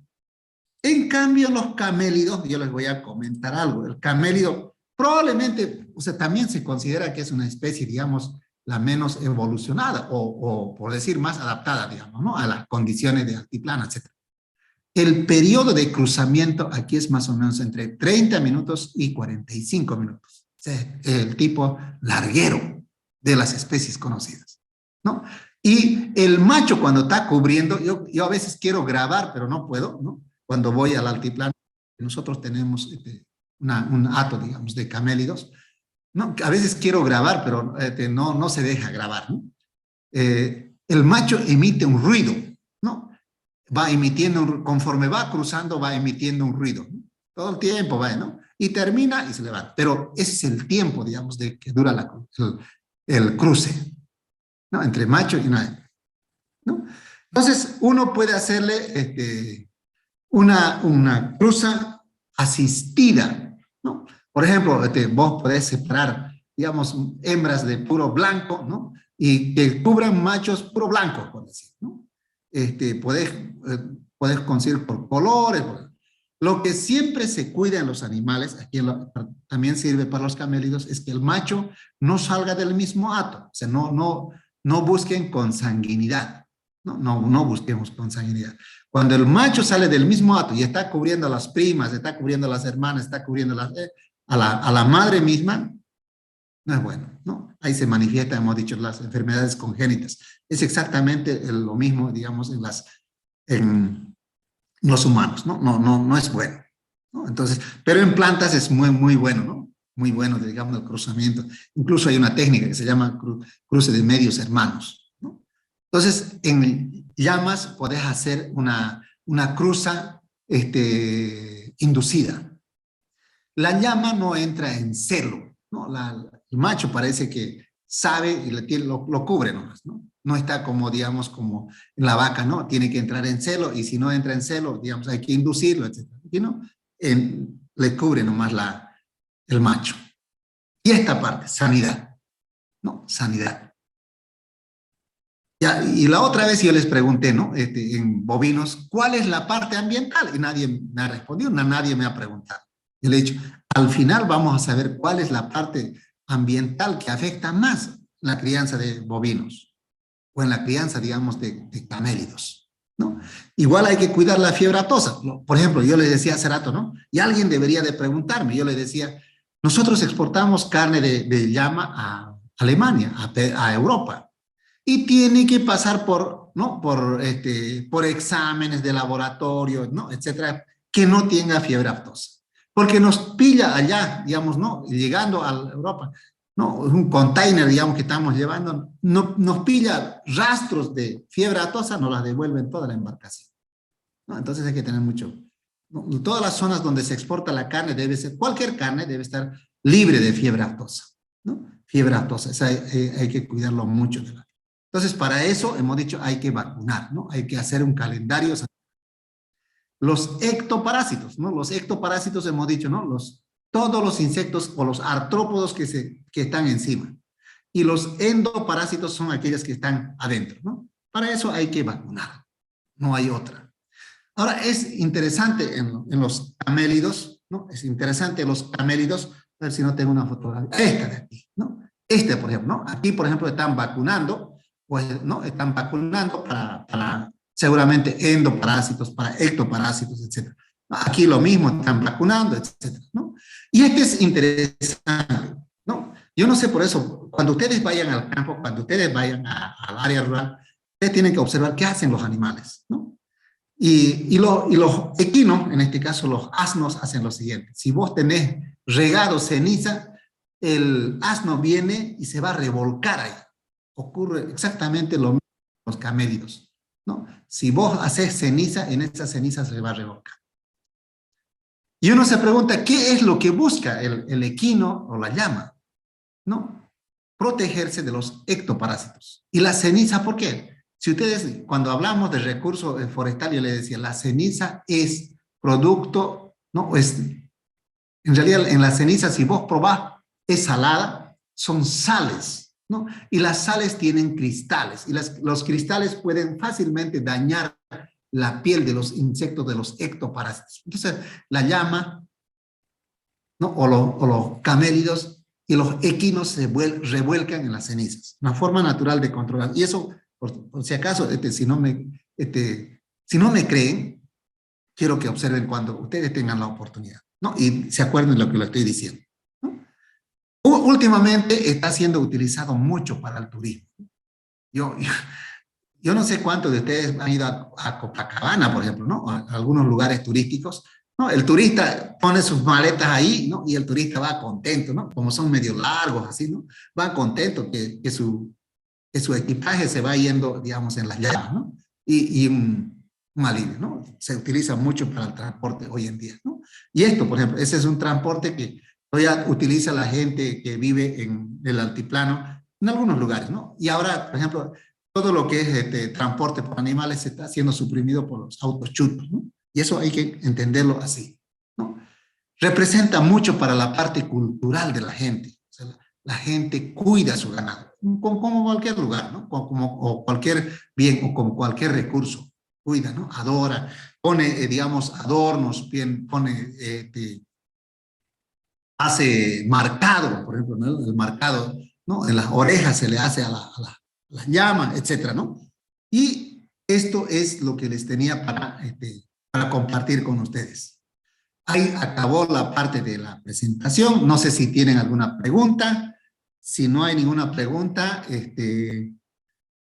S1: En cambio, los camélidos, yo les voy a comentar algo. El camélido probablemente, o sea, también se considera que es una especie, digamos, la menos evolucionada, o por decir más adaptada, digamos, ¿no? A las condiciones de altiplano, etc. El periodo de cruzamiento aquí es más o menos entre 30 minutos y 45 minutos. O sea, el tipo larguero de las especies conocidas, ¿no? Y el macho cuando está cubriendo, yo a veces quiero grabar, pero no puedo, ¿no? Cuando voy al altiplano, nosotros tenemos un hato, digamos, de camélidos, ¿no? A veces quiero grabar, pero no se deja grabar, ¿no? El macho emite un ruido, ¿no? Va emitiendo, conforme va cruzando, va emitiendo un ruido, ¿no? Todo el tiempo va, ¿no? Y termina y se levanta. Pero ese es el tiempo, digamos, de que dura el cruce, ¿no? Entre macho y una hembra, ¿no? Entonces, uno puede hacerle una cruza asistida, ¿no? Por ejemplo, vos podés separar, digamos, hembras de puro blanco, ¿no? Y que cubran machos puro blanco, por decir, ¿no? Podés conseguir por colores. Lo que siempre se cuida en los animales, aquí también sirve para los camélidos, es que el macho no salga del mismo hato, o sea, no busquen consanguinidad, no busquemos consanguinidad. Cuando el macho sale del mismo hato y está cubriendo a las primas, está cubriendo a las hermanas, está cubriendo a la madre misma, no es bueno, ¿no? Ahí se manifiesta, hemos dicho, las enfermedades congénitas. Es exactamente lo mismo, digamos, en los humanos, ¿no? No es bueno, ¿no? Entonces, pero en plantas es muy, muy bueno, ¿no? Muy bueno, digamos, el cruzamiento. Incluso hay una técnica que se llama cruce de medios hermanos, ¿no? Entonces, en llamas podés hacer una cruza inducida. La llama no entra en celo, ¿no? El macho parece que sabe y lo cubre nomás, ¿no? No está como, digamos, como en la vaca, ¿no? Tiene que entrar en celo, y si no entra en celo, digamos, hay que inducirlo, etc. ¿Y no? Le cubre nomás el macho. Y esta parte, sanidad, ¿no? Sanidad. Ya, y la otra vez yo les pregunté, ¿no? En bovinos, ¿cuál es la parte ambiental? Y nadie me ha respondido, nadie me ha preguntado. Yo le he dicho, al final vamos a saber cuál es la parte ambiental que afecta más la crianza de bovinos, o en la crianza, digamos, de camélidos, ¿no? Igual hay que cuidar la fiebre aftosa. Por ejemplo, yo les decía hace rato, ¿no? Y alguien debería de preguntarme, yo le decía, nosotros exportamos carne de llama a Alemania, a Europa, y tiene que pasar ¿no? por exámenes de laboratorio, ¿no? Etcétera, que no tenga fiebre aftosa. Porque nos pilla allá, digamos, ¿no? Llegando a Europa, ¿no? Un container, digamos, que estamos llevando, nos pilla rastros de fiebre aftosa, nos las devuelven toda la embarcación, ¿no? Entonces hay que tener mucho, ¿no? En todas las zonas donde se exporta la carne, cualquier carne debe estar libre de fiebre aftosa, ¿no? Fiebre aftosa, hay que cuidarlo mucho. Entonces, para eso, hemos dicho, hay que vacunar, ¿no? Hay que hacer un calendario. Los ectoparásitos, ¿no? Los ectoparásitos hemos dicho, ¿no? Todos los insectos o los artrópodos que están encima. Y los endoparásitos son aquellos que están adentro, ¿no? Para eso hay que vacunar. No hay otra. Ahora, es interesante en los camélidos, ¿no? Es interesante los camélidos A ver si no tengo una fotografía. Esta de aquí, ¿no? Este, por ejemplo, ¿no? Aquí, por ejemplo, están vacunando, pues, ¿no? Están vacunando para seguramente endoparásitos, para ectoparásitos, etc. Aquí lo mismo, están vacunando, etc., ¿no? Y este es interesante, ¿no? Yo no sé por eso, cuando ustedes vayan al campo, cuando ustedes vayan al área rural, ustedes tienen que observar qué hacen los animales, ¿no? Y los equinos, en este caso los asnos, hacen lo siguiente. Si vos tenés regado ceniza, el asno viene y se va a revolcar ahí. Ocurre exactamente lo mismo con los camélidos, ¿no? Si vos haces ceniza, en esa ceniza se va a revolcar. Y uno se pregunta, ¿qué es lo que busca el equino o la llama? ¿No? Protegerse de los ectoparásitos. ¿Y la ceniza por qué? Si ustedes, cuando hablamos de recurso forestal, yo les decía, la ceniza es producto, ¿no? En realidad, en la ceniza, si vos probás, es salada, son sales, ¿no? Y las sales tienen cristales, y los cristales pueden fácilmente dañar la piel de los insectos, de los ectoparásitos. Entonces, la llama, ¿no? O los camélidos y los equinos se revuelcan en las cenizas. Una forma natural de controlar. Y eso, por si acaso, si no me creen, quiero que observen cuando ustedes tengan la oportunidad, ¿no? Y se acuerden de lo que les estoy diciendo, ¿no? Últimamente está siendo utilizado mucho para el turismo. Yo no sé cuántos de ustedes han ido a Copacabana, por ejemplo, ¿no? A algunos lugares turísticos, ¿no? El turista pone sus maletas ahí, ¿no? Y el turista va contento, ¿no? Como son medio largos, así, ¿no? Va contento que su equipaje se va yendo, digamos, en las llamas, ¿no? Y un alivio, ¿no? Se utiliza mucho para el transporte hoy en día, ¿no? Y esto, por ejemplo, ese es un transporte que todavía utiliza la gente que vive en el altiplano, en algunos lugares, ¿no? Y ahora, por ejemplo, todo lo que es transporte por animales se está siendo suprimido por los autos chutos, ¿no? Y eso hay que entenderlo así, ¿no? Representa mucho para la parte cultural de la gente. O sea, la gente cuida su ganado, como cualquier lugar, ¿no? O cualquier bien, o como cualquier recurso. Cuida, ¿no? Adora, pone, digamos, adornos, pone, hace marcado, por ejemplo, ¿no? El marcado, ¿no? En las orejas se le hace a la llama, etcétera, ¿no? Y esto es lo que les tenía para compartir con ustedes. Ahí acabó la parte de la presentación. No sé si tienen alguna pregunta. Si no hay ninguna pregunta,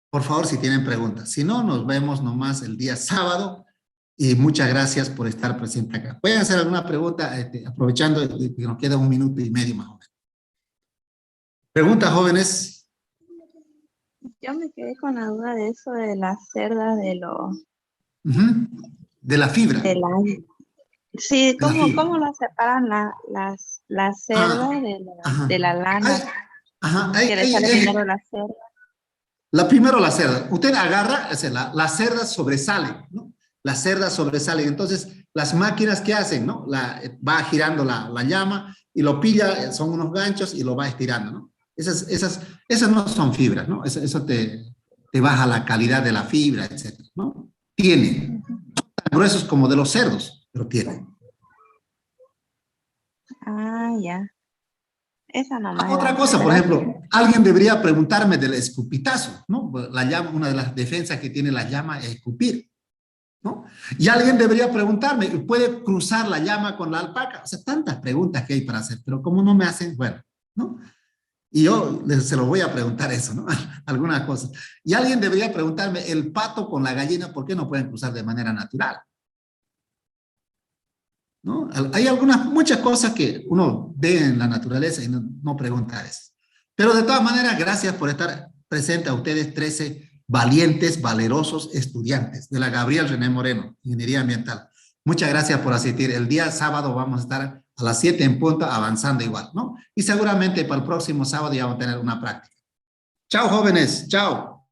S1: por favor, si tienen preguntas. Si no, nos vemos nomás el día sábado. Y muchas gracias por estar presente acá. ¿Pueden hacer alguna pregunta aprovechando que nos queda 1 minuto y medio más o menos? ¿Preguntas, jóvenes?
S2: Yo me quedé con la duda de eso de las cerdas de los...
S1: De la fibra.
S2: Sí, ¿cómo las separan las cerdas de la lana? Que le sale primero la cerda.
S1: Primero la cerda. Usted agarra, la cerda sobresale, ¿no? Las cerdas sobresalen. Entonces, las máquinas, ¿qué hacen, no? Va girando la llama y lo pilla, son unos ganchos y lo va estirando, ¿no? Esas no son fibras, ¿no? Eso te baja la calidad de la fibra, etcétera, ¿no? Tienen. No son tan gruesos como de los cerdos, pero tienen.
S2: Ah, ya. Esa nomás.
S1: Otra cosa, por ejemplo, alguien debería preguntarme del escupitazo, ¿no? La llama, una de las defensas que tiene la llama es escupir, ¿no? Y alguien debería preguntarme, ¿puede cruzar la llama con la alpaca? O sea, tantas preguntas que hay para hacer, pero como no me hacen, bueno, ¿no? Y yo se lo voy a preguntar eso, ¿no? Algunas cosas. Y alguien debería preguntarme, el pato con la gallina, ¿por qué no pueden cruzar de manera natural? ¿No? Hay muchas cosas que uno ve en la naturaleza y no pregunta eso. Pero de todas maneras, gracias por estar presente a ustedes 13 valientes, valerosos estudiantes de la Gabriel René Moreno, Ingeniería Ambiental. Muchas gracias por asistir. El día sábado vamos a estar a las 7 en punto avanzando igual, ¿no? Y seguramente para el próximo sábado ya vamos a tener una práctica. Chao, jóvenes. Chao.